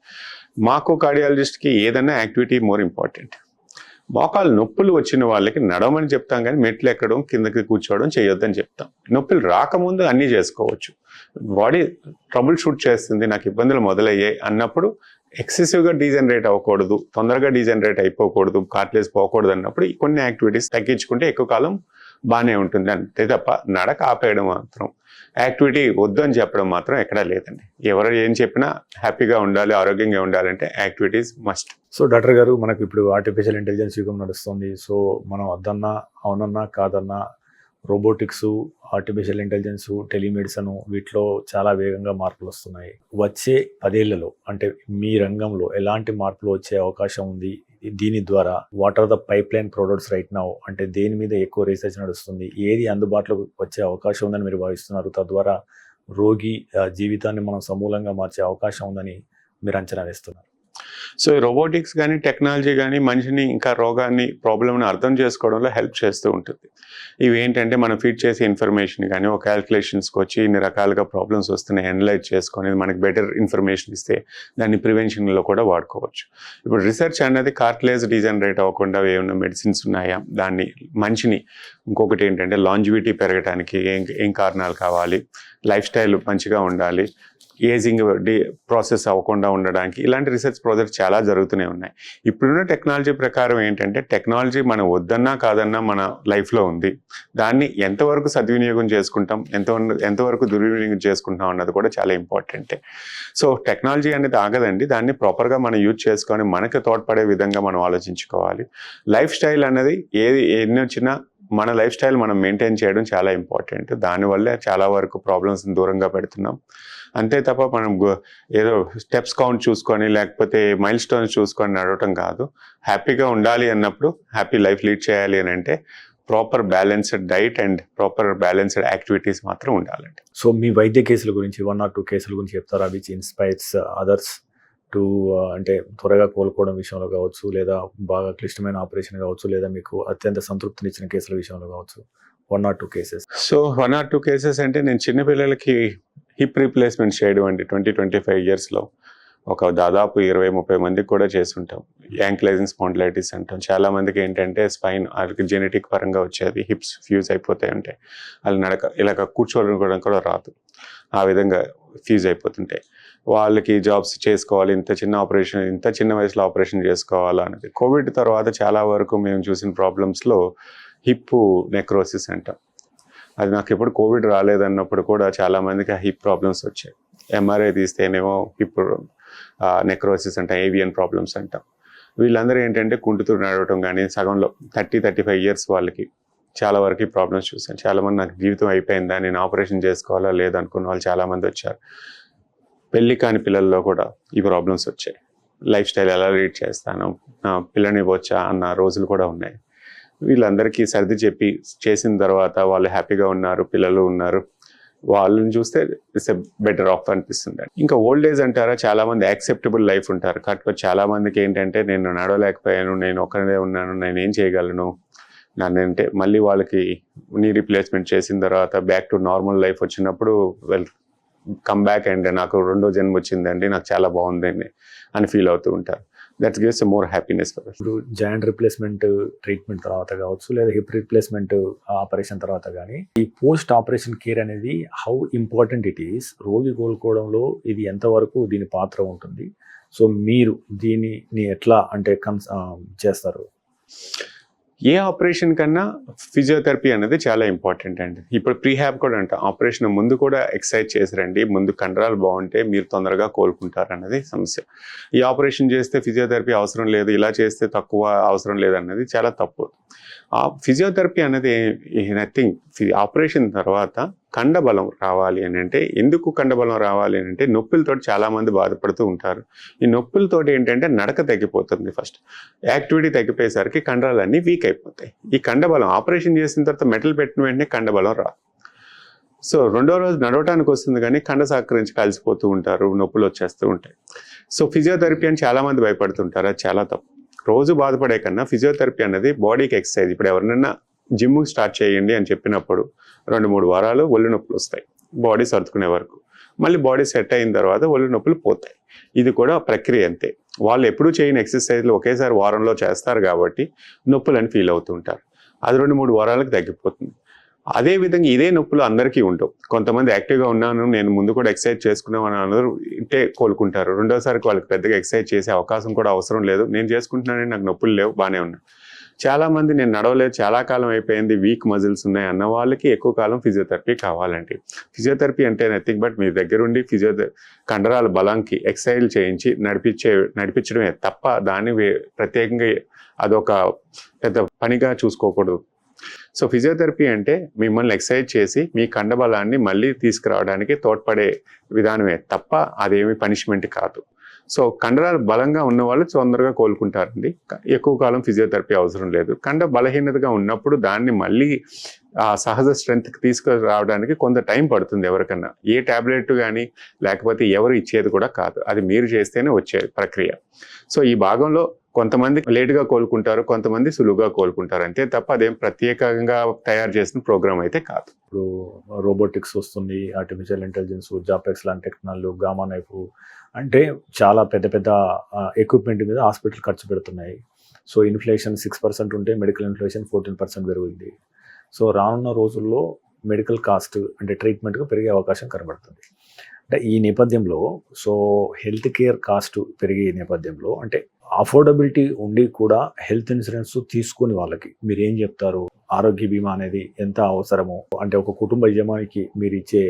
మాకు కార్డియాలజిస్ట్కి ఏదన్నా యాక్టివిటీ మోర్ ఇంపార్టెంట్. మోకాలు నొప్పులు వచ్చిన వాళ్ళకి నడవమని చెప్తాం, కానీ మెట్లు ఎక్కడం, కిందకి కూర్చోవడం చేయొద్దని చెప్తాం. నొప్పులు రాకముందు అన్నీ చేసుకోవచ్చు. బాడీ ట్రబుల్ షూట్ చేస్తుంది, నాకు ఇబ్బందులు మొదలయ్యాయి అన్నప్పుడు ఎక్సెసివ్గా డీజనరేట్ అవ్వకూడదు, తొందరగా డీజనరేట్ అయిపోకూడదు, కార్ట్లేజ్ పోకూడదు అన్నప్పుడు కొన్ని యాక్టివిటీస్ తగ్గించుకుంటే ఎక్కువ కాలం బాగానే ఉంటుంది. అంతే తప్ప నడక ఆపేయడం మాత్రం, యాక్టివిటీ వద్దు అని చెప్పడం మాత్రం ఎక్కడా లేదండి. ఎవరు ఏం చెప్పినా హ్యాపీగా ఉండాలి, ఆరోగ్యంగా ఉండాలంటే యాక్టివిటీస్ మస్ట్. సో డాక్టర్ గారు, మనకు ఇప్పుడు ఆర్టిఫిషియల్ ఇంటెలిజెన్స్ యుగం నడుస్తుంది. సో మనం వద్దన్నా అవునన్నా కాదన్నా రోబోటిక్స్, ఆర్టిఫిషియల్ ఇంటెలిజెన్స్, టెలిమెడిసిన్ వీటిలో చాలా వేగంగా మార్పులు వస్తున్నాయి. వచ్చే 10 ఏళ్లలో అంటే మీ రంగంలో ఎలాంటి మార్పులు వచ్చే అవకాశం ఉంది? దీని ద్వారా what are the pipeline products right now, అంటే దేని మీద ఎక్కువ రీసెర్చ్ నడుస్తుంది, ఏది అందుబాటులోకి వచ్చే అవకాశం ఉందని మీరు భావిస్తున్నారు? తద్వారా రోగి జీవితాన్ని మనం సమూలంగా మార్చే అవకాశం ఉందని మీరు అంచనా వేస్తున్నారు? సో ఈ రోబోటిక్స్ కానీ టెక్నాలజీ కానీ మనిషిని ఇంకా రోగాన్ని, ప్రాబ్లమ్ని అర్థం చేసుకోవడంలో హెల్ప్ చేస్తూ ఉంటుంది. ఇవి ఏంటంటే మనం ఫీడ్ చేసే ఇన్ఫర్మేషన్ కానీ ఒక క్యాల్కులేషన్స్కి వచ్చి ఇన్ని రకాలుగా ప్రాబ్లమ్స్ వస్తున్నాయి అనలైజ్ చేసుకొని మనకి బెటర్ ఇన్ఫర్మేషన్ ఇస్తే దాన్ని ప్రివెన్షన్లో కూడా వాడుకోవచ్చు. ఇప్పుడు రీసెర్చ్ అనేది కార్ట్లేజ్ డీజనరేట్ అవ్వకుండా ఏమైనా మెడిసిన్స్ ఉన్నాయా, దాన్ని మనిషిని ఇంకొకటి ఏంటంటే లాంజివిటీ పెరగడానికి ఏం కారణాలు కావాలి, లైఫ్ స్టైల్ మంచిగా ఉండాలి, ఏజింగ్ ప్రాసెస్ అవ్వకుండా ఉండడానికి ఇలాంటి రీసెర్చ్ ప్రాజెక్ట్స్ చాలా జరుగుతూనే ఉన్నాయి. ఇప్పుడున్న టెక్నాలజీ ప్రకారం ఏంటంటే టెక్నాలజీ మనం వద్దన్నా కాదన్నా మన లైఫ్లో ఉంది. దాన్ని ఎంతవరకు సద్వినియోగం చేసుకుంటాం, ఎంతవరకు దుర్వినియోగం చేసుకుంటాం అన్నది కూడా చాలా ఇంపార్టెంటే. సో టెక్నాలజీ అనేది ఆగదండి, దాన్ని ప్రాపర్గా మనం యూజ్ చేసుకొని మనకు తోడ్పడే విధంగా మనం ఆలోచించుకోవాలి. లైఫ్ స్టైల్ అనేది ఎన్ని వచ్చినా మన లైఫ్ స్టైల్ మనం మెయింటైన్ చేయడం చాలా ఇంపార్టెంట్. దానివల్లే చాలా వరకు ప్రాబ్లమ్స్ దూరంగా పెడుతున్నాం. అంతే తప్ప మనం ఏదో స్టెప్స్ కౌంట్ చూసుకొని లేకపోతే మైల్ స్టోన్స్ చూసుకొని నడవటం కాదు. హ్యాపీగా ఉండాలి అన్నప్పుడు, హ్యాపీ లైఫ్ లీడ్ చేయాలి అని అంటే proper balanced diet and proper balanced activities మాత్రం ఉండాలండి. సో మీ వైద్య కేసుల గురించి 1 or 2 కేసుల గురించి చెప్తారా, విచ్ ఇన్స్పైర్స్ అదర్స్ టు అంటే త్వరగా కోలుకోవడం విషయంలో కావచ్చు, లేదా బాగా క్లిష్టమైన ఆపరేషన్ కావచ్చు, లేదా మీకు అత్యంత సంతృప్తినిచ్చిన కేసుల విషయంలో కావచ్చు? 1 or 2 cases. So 1 or 2 cases అంటే నేను చిన్నపిల్లలకి హిప్ రీప్లేస్మెంట్ చేయడం అండి 20-25 ఇయర్స్లో ఒక దాదాపు 20-30 మందికి కూడా చేస్తుంటాం. యాంక్లైజింగ్ స్పాండిలైటిస్ అంటాం. చాలా మందికి ఏంటంటే స్పైన్ వాళ్ళకి జెనెటిక్ పరంగా వచ్చేది, హిప్స్ ఫ్యూజ్ అయిపోతాయి, అంటే వాళ్ళు ఇలాగ కూర్చోవడం కూడా రాదు, ఆ విధంగా ఫ్యూజ్ అయిపోతుంటాయి. వాళ్ళకి జాబ్స్ చేసుకోవాలి, ఇంత చిన్న వయసులో ఆపరేషన్ చేసుకోవాలా అనేది. కోవిడ్ తర్వాత చాలా వరకు మేము చూసిన ప్రాబ్లమ్స్లో హిప్ నెక్రోసిస్ అంటాం. అది నాకు ఎప్పుడు కోవిడ్ రాలేదన్నప్పుడు కూడా చాలామందికి ఆ హిప్ ప్రాబ్లమ్స్ వచ్చాయి. ఎంఆర్ఐ తీస్తేనేమో హిప్ నెక్రోసిస్ అంటాం, ఏవియన్ ప్రాబ్లమ్స్ అంటాం. వీళ్ళందరూ ఏంటంటే కుంటుతూ నడవటం కానీ సగంలో 30-35 ఇయర్స్ వాళ్ళకి చాలా వరకు ఈ ప్రాబ్లమ్స్ చూసాను. చాలామంది నాకు జీవితం అయిపోయిందా, నేను ఆపరేషన్ చేసుకోవాలా లేదనుకున్న వాళ్ళు చాలామంది వచ్చారు. పెళ్లి కాని పిల్లల్లో కూడా ఈ ప్రాబ్లమ్స్ వచ్చాయి. లైఫ్ స్టైల్ ఎలా లీడ్ చేస్తాను, పిల్లని వచ్చా అన్న రోజులు కూడా ఉన్నాయి. వీళ్ళందరికీ సర్ది చెప్పి చేసిన తర్వాత వాళ్ళు హ్యాపీగా ఉన్నారు, పిల్లలు ఉన్నారు, వాళ్ళని చూస్తే ఇట్స్ ఎ బెటర్ ఆఫ్ అనిపిస్తుంది. ఇంకా ఓల్డ్ ఏజ్ అంటారా, చాలా మంది యాక్సెప్టబుల్ లైఫ్ ఉంటారు. కాకపోతే చాలా మందికి ఏంటంటే నేను నడవలేకపోయాను, నేను ఒక్కనే ఉన్నాను, నేను ఏం చేయగలను నన్నంటే, మళ్ళీ వాళ్ళకి నీ రీప్లేస్మెంట్ చేసిన తర్వాత బ్యాక్ టు నార్మల్ లైఫ్ వచ్చినప్పుడు కమ్ బ్యాక్ అండ్ నాకు 2వ జన్మ వచ్చిందండి, నాకు చాలా బాగుందండి అని ఫీల్ అవుతూ ఉంటారు. That gives more happiness for us. ఇప్పుడు జాయింట్ రిప్లేస్మెంట్ ట్రీట్మెంట్ తర్వాత కావచ్చు, లేదా హిప్ రిప్లేస్మెంట్ ఆపరేషన్ తర్వాత కానీ, ఈ పోస్ట్ ఆపరేషన్ కేర్ అనేది హౌ ఇంపార్టెంట్ ఇట్ ఈస్, రోగి కోలుకోవడంలో ఇది ఎంతవరకు దీని పాత్ర ఉంటుంది? సో మీరు దీనిని ఎట్లా అంటే చేస్తారు? ఏ ఆపరేషన్ కన్నా ఫిజియోథెరపీ అనేది చాలా ఇంపార్టెంట్ అండి. ఇప్పుడు ప్రీహ్యాబ్ కూడా అంట, ఆపరేషన్ ముందు కూడా ఎక్సర్సైజ్ చేసిరండి, ముందు కండరాలు బాగుంటే మీరు తొందరగా కోలుకుంటారు అన్నది సమస్య. ఈ ఆపరేషన్ చేస్తే ఫిజియోథెరపీ అవసరం లేదు, ఇలా చేస్తే తక్కువ అవసరం లేదన్నది చాలా తప్పు. ఫిజియోథెరపీ అనేది నథింగ్. ఆపరేషన్ తర్వాత కండబలం రావాలి అని అంటే, ఎందుకు కండబలం రావాలి అని అంటే నొప్పులతో చాలామంది బాధపడుతూ ఉంటారు. ఈ నొప్పులతోటి ఏంటంటే నడక తగ్గిపోతుంది. ఫస్ట్ యాక్టివిటీ తగ్గిపోయేసరికి కండరాలన్నీ వీక్ అయిపోతాయి. ఈ కండబలం ఆపరేషన్ చేసిన తర్వాత మెటల్ పెట్టిన వెంటనే కండబలం రాదు. సో రెండో రోజు నడవటానికి వస్తుంది కానీ కండ సహకరించి కలిసిపోతూ ఉంటారు, నొప్పులు వచ్చేస్తూ ఉంటాయి. సో ఫిజియోథెరపీ అని చాలామంది భయపడుతుంటారు, అది చాలా తప్పు. రోజు బాధపడే కన్నా ఫిజియోథెరపీ అనేది బాడీకి ఎక్సర్సైజ్. ఇప్పుడు ఎవరినైనా జిమ్ స్టార్ట్ చేయండి అని చెప్పినప్పుడు 2-3 వారాలు ఒళ్ళు నొప్పులు వస్తాయి బాడీ సర్దుకునే వరకు. మళ్ళీ బాడీ సెట్ అయిన తర్వాత ఒళ్ళు నొప్పులు పోతాయి. ఇది కూడా ప్రక్రియ అంతే. వాళ్ళు ఎప్పుడూ చేయని ఎక్సర్సైజ్లు ఒకేసారి వారంలో చేస్తారు కాబట్టి నొప్పులని ఫీల్ అవుతుంటారు. అది 2-3 వారాలకు తగ్గిపోతుంది. అదేవిధంగా ఇదే నొప్పులు అందరికీ ఉండవు. కొంతమంది యాక్టివ్గా ఉన్నాను, నేను ముందు కూడా ఎక్సర్సైజ్ చేసుకున్నామని అందరూ ఇంటే కోలుకుంటారు. రెండోసారికి వాళ్ళకి పెద్దగా ఎక్సర్సైజ్ చేసే అవకాశం కూడా అవసరం లేదు. నేను చేసుకుంటున్నానని నాకు నొప్పులు లేవు, బాగానే ఉన్నాయి. చాలామంది నేను నడవలేదు, చాలా కాలం అయిపోయింది, వీక్ మజిల్స్ ఉన్నాయి అన్న వాళ్ళకి ఎక్కువ కాలం ఫిజియోథెరపీ కావాలండి. ఫిజియోథెరపీ అంటే నథింగ్ బట్ మీ దగ్గరుండి కండరాల బలంకి ఎక్సర్సైజ్ చేయించి నడిపించడమే తప్ప దాన్ని ప్రత్యేకంగా అదొక పెద్ద పనిగా చూసుకోకూడదు. సో ఫిజియోథెరపీ అంటే మిమ్మల్ని ఎక్సర్సైజ్ చేసి మీ కండబలాన్ని మళ్ళీ తీసుకురావడానికి తోడ్పడే విధానమే తప్ప అదేమి పనిష్మెంట్ కాదు. సో కండరాలు బలంగా ఉన్న వాళ్ళు తొందరగా కోలుకుంటారండి. ఎక్కువ కాలం ఫిజియోథెరపీ అవసరం లేదు. కండ బలహీనతగా ఉన్నప్పుడు దాన్ని మళ్ళీ సహజ స్ట్రెంత్కి తీసుకురావడానికి కొంత టైం పడుతుంది ఎవరికన్నా. ఏ ట్యాబ్లెట్ కానీ లేకపోతే ఎవరు ఇచ్చేది కూడా కాదు, అది మీరు చేస్తేనే వచ్చే ప్రక్రియ. సో ఈ భాగంలో కొంతమంది లేటుగా కోలుకుంటారు, కొంతమంది సులువుగా కోలుకుంటారు, అంతే తప్ప అదేం ప్రత్యేకంగా తయారు చేసిన ప్రోగ్రామ్ అయితే కాదు. ఇప్పుడు రోబోటిక్స్ వస్తుంది, ఆర్టిఫిషియల్ ఇంటెలిజెన్స్, జాపెక్స్ లాంటి టెక్నాలజీ, గామా నైఫ్ అంటే చాలా పెద్ద పెద్ద ఎక్విప్మెంట్ మీద హాస్పిటల్ ఖర్చు పెడుతున్నాయి. సో ఇన్ఫ్లేషన్ 6% ఉంటే మెడికల్ ఇన్ఫ్లేషన్ 14% పెరిగింది. సో రానున్న రోజుల్లో మెడికల్ కాస్ట్ అంటే ట్రీట్మెంట్గా పెరిగే అవకాశం కనబడుతుంది. అంటే ఈ నేపథ్యంలో సో హెల్త్ కేర్ కాస్ట్ పెరిగే నేపథ్యంలో అంటే అఫోర్డబిలిటీ ఉండి కూడా హెల్త్ ఇన్సూరెన్స్ తీసుకుని వాళ్ళకి మీరు ఏం చెప్తారు? ఆరోగ్య బీమా అనేది ఎంత అవసరమో, అంటే ఒక కుటుంబ యజమానికి మీరు ఇచ్చే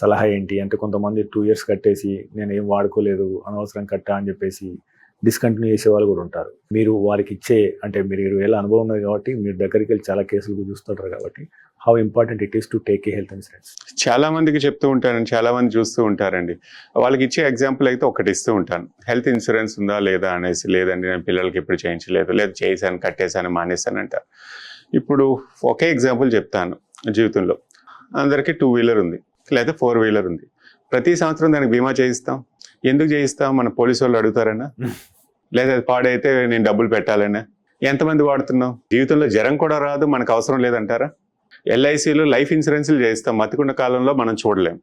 సలహా ఏంటి? అంటే కొంతమంది 2 years కట్టేసి నేను ఏం వాడుకోలేదు, అనవసరం కట్టా అని చెప్పేసి డిస్కంటిన్యూ చేసే వాళ్ళు కూడా ఉంటారు. మీరు వారికి ఇచ్చే అంటే మీరు 20 ఏళ్ళ అనుభవం ఉన్నది కాబట్టి మీరు దగ్గరికి వెళ్ళి చాలా కేసులు చూస్తుంటారు కాబట్టి how important it is to take a health insurance? చాలా మందికి చెప్తూ ఉంటానండి, చాలా మంది చూస్తూ ఉంటారండి. వాళ్ళకి ఇచ్చే ఎగ్జాంపుల్ అయితే ఒకటి ఇస్తూ ఉంటాను, హెల్త్ ఇన్సూరెన్స్ ఉందా లేదా అనేసి. లేదండి నేను పిల్లలకి ఎప్పుడు చేయించలేదు, లేదు చేశాను, కట్టేశాను, మానేశాను అంటారు. ఇప్పుడు ఒకే ఎగ్జాంపుల్ చెప్తాను. జీవితంలో అందరికీ 2-wheeler ఉంది లేదా 4-wheeler ఉంది. ప్రతి సంవత్సరం దానికి బీమా చేయిస్తాం. ఎందుకు చేయిస్తాం? మన పోలీసు వాళ్ళు అడుగుతారన్నా, లేదా పాడైతే నేను డబ్బులు పెట్టాలన్నా? ఎంతమంది వాడుతున్నాం? జీవితంలో జ్వరం కూడా రాదు, మనకు అవసరం లేదంటారా? LICలో లైఫ్ ఇన్సూరెన్స్లు చేయిస్తాం. బతికున్న కాలంలో మనం చూడలేం.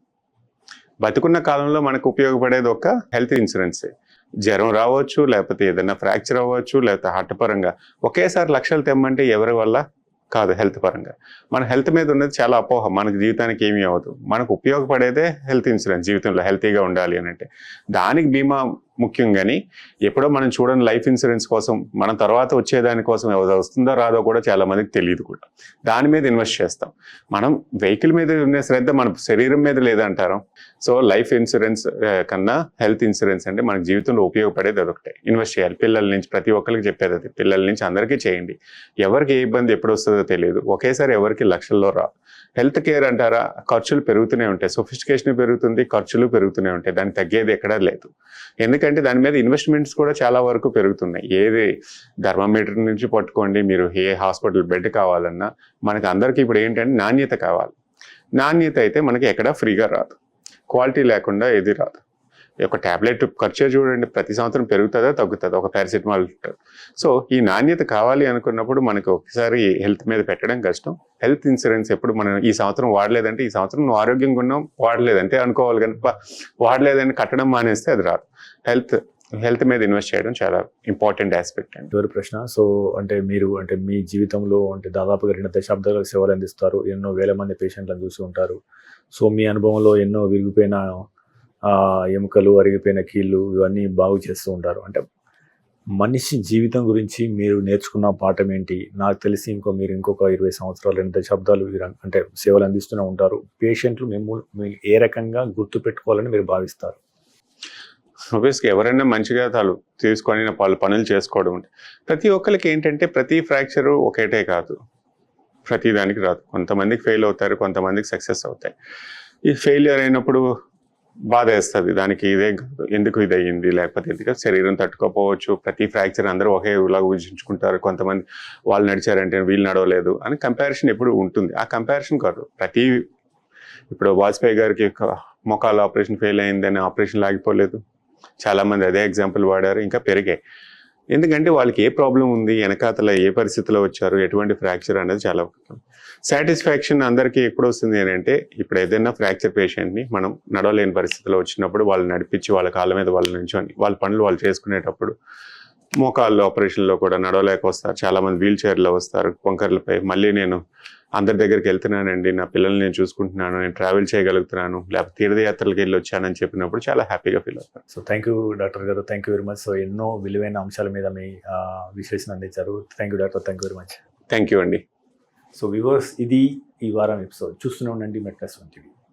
బతికున్న కాలంలో మనకు ఉపయోగపడేది ఒక హెల్త్ ఇన్సూరెన్సే. జ్వరం రావచ్చు, లేకపోతే ఏదైనా ఫ్రాక్చర్ అవ్వచ్చు, లేకపోతే హార్ట్ పరంగా ఒకేసారి లక్షలు తెమ్మంటే ఎవరి వల్ల కాదు. హెల్త్ పరంగా మన హెల్త్ మీద ఉన్నది చాలా అపోహ. మనకు జీవితానికి ఏమీ అవ్వదు. మనకు ఉపయోగపడేదే హెల్త్ ఇన్సూరెన్స్. జీవితంలో హెల్తీగా ఉండాలి అని అంటే దానికి బీమా ముఖ్యం. కానీ ఎప్పుడో మనం చూడని లైఫ్ ఇన్సూరెన్స్ కోసం మన తర్వాత వచ్చేదానికోసం వస్తుందో రాదో కూడా చాలా మందికి తెలియదు కూడా. దాని మీద ఇన్వెస్ట్ చేస్తాం. మనం వెహికల్ మీద ఉన్న శ్రద్ధ మన శరీరం మీద లేదంటారు. సో లైఫ్ ఇన్సూరెన్స్ కన్నా హెల్త్ ఇన్సూరెన్స్ అంటే మనకు జీవితంలో ఉపయోగపడేది అదొకటే. ఇన్వెస్ట్ చేయాలి. పిల్లల నుంచి ప్రతి ఒక్కరికి చెప్పేది అది. పిల్లల నుంచి అందరికీ చేయండి. ఎవరికి ఏ ఇబ్బంది ఎప్పుడు వస్తుందో తెలియదు. ఒకేసారి ఎవరికి లక్షల్లో రాదు. హెల్త్ కేర్ అంటారా, ఖర్చులు పెరుగుతూనే ఉంటాయి. సొఫిస్టికేషన్ పెరుగుతుంది, ఖర్చులు పెరుగుతూనే ఉంటాయి. దానికి తగ్గేది ఎక్కడా లేదు. ఎందుకంటే దాని మీద ఇన్వెస్ట్మెంట్స్ కూడా చాలా వరకు పెరుగుతున్నాయి. ఏది థర్మామీటర్ నుంచి పట్టుకోండి, మీరు ఏ హాస్పిటల్ బెడ్ కావాలన్నా మనకి అందరికీ ఇప్పుడు ఏంటంటే నాణ్యత కావాలి. నాణ్యత అయితే మనకి ఎక్కడా ఫ్రీగా రాదు. క్వాలిటీ లేకుండా ఏది రాదు. ఒక ట్యాబ్లెట్ ఖర్చు చూడండి, ప్రతి సంవత్సరం పెరుగుతుందా తగ్గుతుందా? ఒక పారాసిటమాల్. సో ఈ నాణ్యత కావాలి అనుకున్నప్పుడు మనకు ఒకసారి హెల్త్ మీద పెట్టడం కష్టం. హెల్త్ ఇన్సూరెన్స్ ఎప్పుడు మనం ఈ సంవత్సరం వాడలేదంటే ఈ సంవత్సరం నువ్వు ఆరోగ్యంగా ఉన్నాం వాడలేదంటే అనుకోవాలి. కనుక వాడలేదని కట్టడం మానేస్తే అది రాదు. హెల్త్ మీద ఇన్వెస్ట్ చేయడం చాలా ఇంపార్టెంట్ ఆస్పెక్ట్ అండి. చివరి ప్రశ్న. సో అంటే మీరు అంటే మీ జీవితంలో అంటే దాదాపుగా 2 దశాబ్దాలుగా సేవలు అందిస్తారు. ఎన్నో వేల మంది పేషెంట్లను చూసి ఉంటారు. సో మీ అనుభవంలో ఎన్నో విరిగిపోయిన ఎముకలు, అరిగిపోయిన కీళ్ళు ఇవన్నీ బాగు చేస్తూ ఉంటారు. అంటే మనిషి జీవితం గురించి మీరు నేర్చుకున్న పాఠం ఏంటి? నాకు తెలిసి మీరు ఇంకొక 20 సంవత్సరాలు 2 దశాబ్దాలు అంటే సేవలు అందిస్తూనే ఉంటారు. పేషెంట్లు మిమ్మల్ని ఏ రకంగా గుర్తుపెట్టుకోవాలని మీరు భావిస్తారు? ఆబ్వియస్గా ఎవరైనా మంచిగా తీసుకొని వాళ్ళ పనులు చేసుకోవడం. ప్రతి ఒక్కరికి ఏంటంటే ప్రతి ఫ్రాక్చరు ఒకటే కాదు. ప్రతి దానికి రాదు. కొంతమందికి ఫెయిల్ అవుతారు, కొంతమందికి సక్సెస్ అవుతాయి. ఈ ఫెయిలియర్ అయినప్పుడు బాధ వేస్తుంది, దానికి ఇదే కాదు, ఎందుకు ఇది అయ్యింది, లేకపోతే ఎందుకు శరీరం తట్టుకోపోవచ్చు. ప్రతి ఫ్రాక్చర్ అందరూ ఒకేలాగా ఊహించుకుంటారు. కొంతమంది వాళ్ళు నడిచారంటే వీళ్ళు నడవలేదు అని కంపారిజన్ ఎప్పుడు ఉంటుంది. ఆ కంపారిజన్ కాదు, ఇప్పుడు వాజ్పేయి గారికి మొకాల ఆపరేషన్ ఫెయిల్ అయిందని ఆపరేషన్ లాగిపోలేదు. చాలామంది అదే ఎగ్జాంపుల్ వాడారు, ఇంకా పెరిగాయి. ఎందుకంటే వాళ్ళకి ఏ ప్రాబ్లం ఉంది, వెనకాతల ఏ పరిస్థితిలో వచ్చారు, ఎటువంటి ఫ్రాక్చర్ అనేది చాలా ముఖ్యం. సాటిస్ఫాక్షన్ అందరికీ ఎప్పుడు వస్తుంది అని అంటే, ఇప్పుడు ఏదైనా ఫ్రాక్చర్ పేషెంట్ని మనం నడవలేని పరిస్థితిలో వచ్చినప్పుడు వాళ్ళు నడిపించి వాళ్ళ కాళ్ళ మీద వాళ్ళు నుంచొని వాళ్ళ పనులు వాళ్ళు చేసుకునేటప్పుడు, మోకాళ్ళు ఆపరేషన్లో కూడా నడవలేక వస్తారు, చాలామంది వీల్ చైర్లో వస్తారు వంకర్లపై. మళ్ళీ నేను అందరి దగ్గరికి వెళ్తున్నానండి, నా పిల్లల్ని నేను చూసుకుంటున్నాను, నేను ట్రావెల్ చేయగలుగుతున్నాను, లేకపోతే తీర్థయాత్రలకు వెళ్ళి వచ్చానని చెప్పినప్పుడు చాలా హ్యాపీగా ఫీల్ అవుతాను. సో థ్యాంక్ యూ డాక్టర్ గారు, thank you very much. So ఎన్నో విలువైన అంశాల మీద మీ విశ్లేషణ అందించారు. Thank you doctor, thank you very much. Thank you అండి. సో వ్యూవర్స్, ఇది ఈ వారం ఎపిసోడ్. చూస్తూనే ఉండండి మెట్లస్ 1 టీవీ.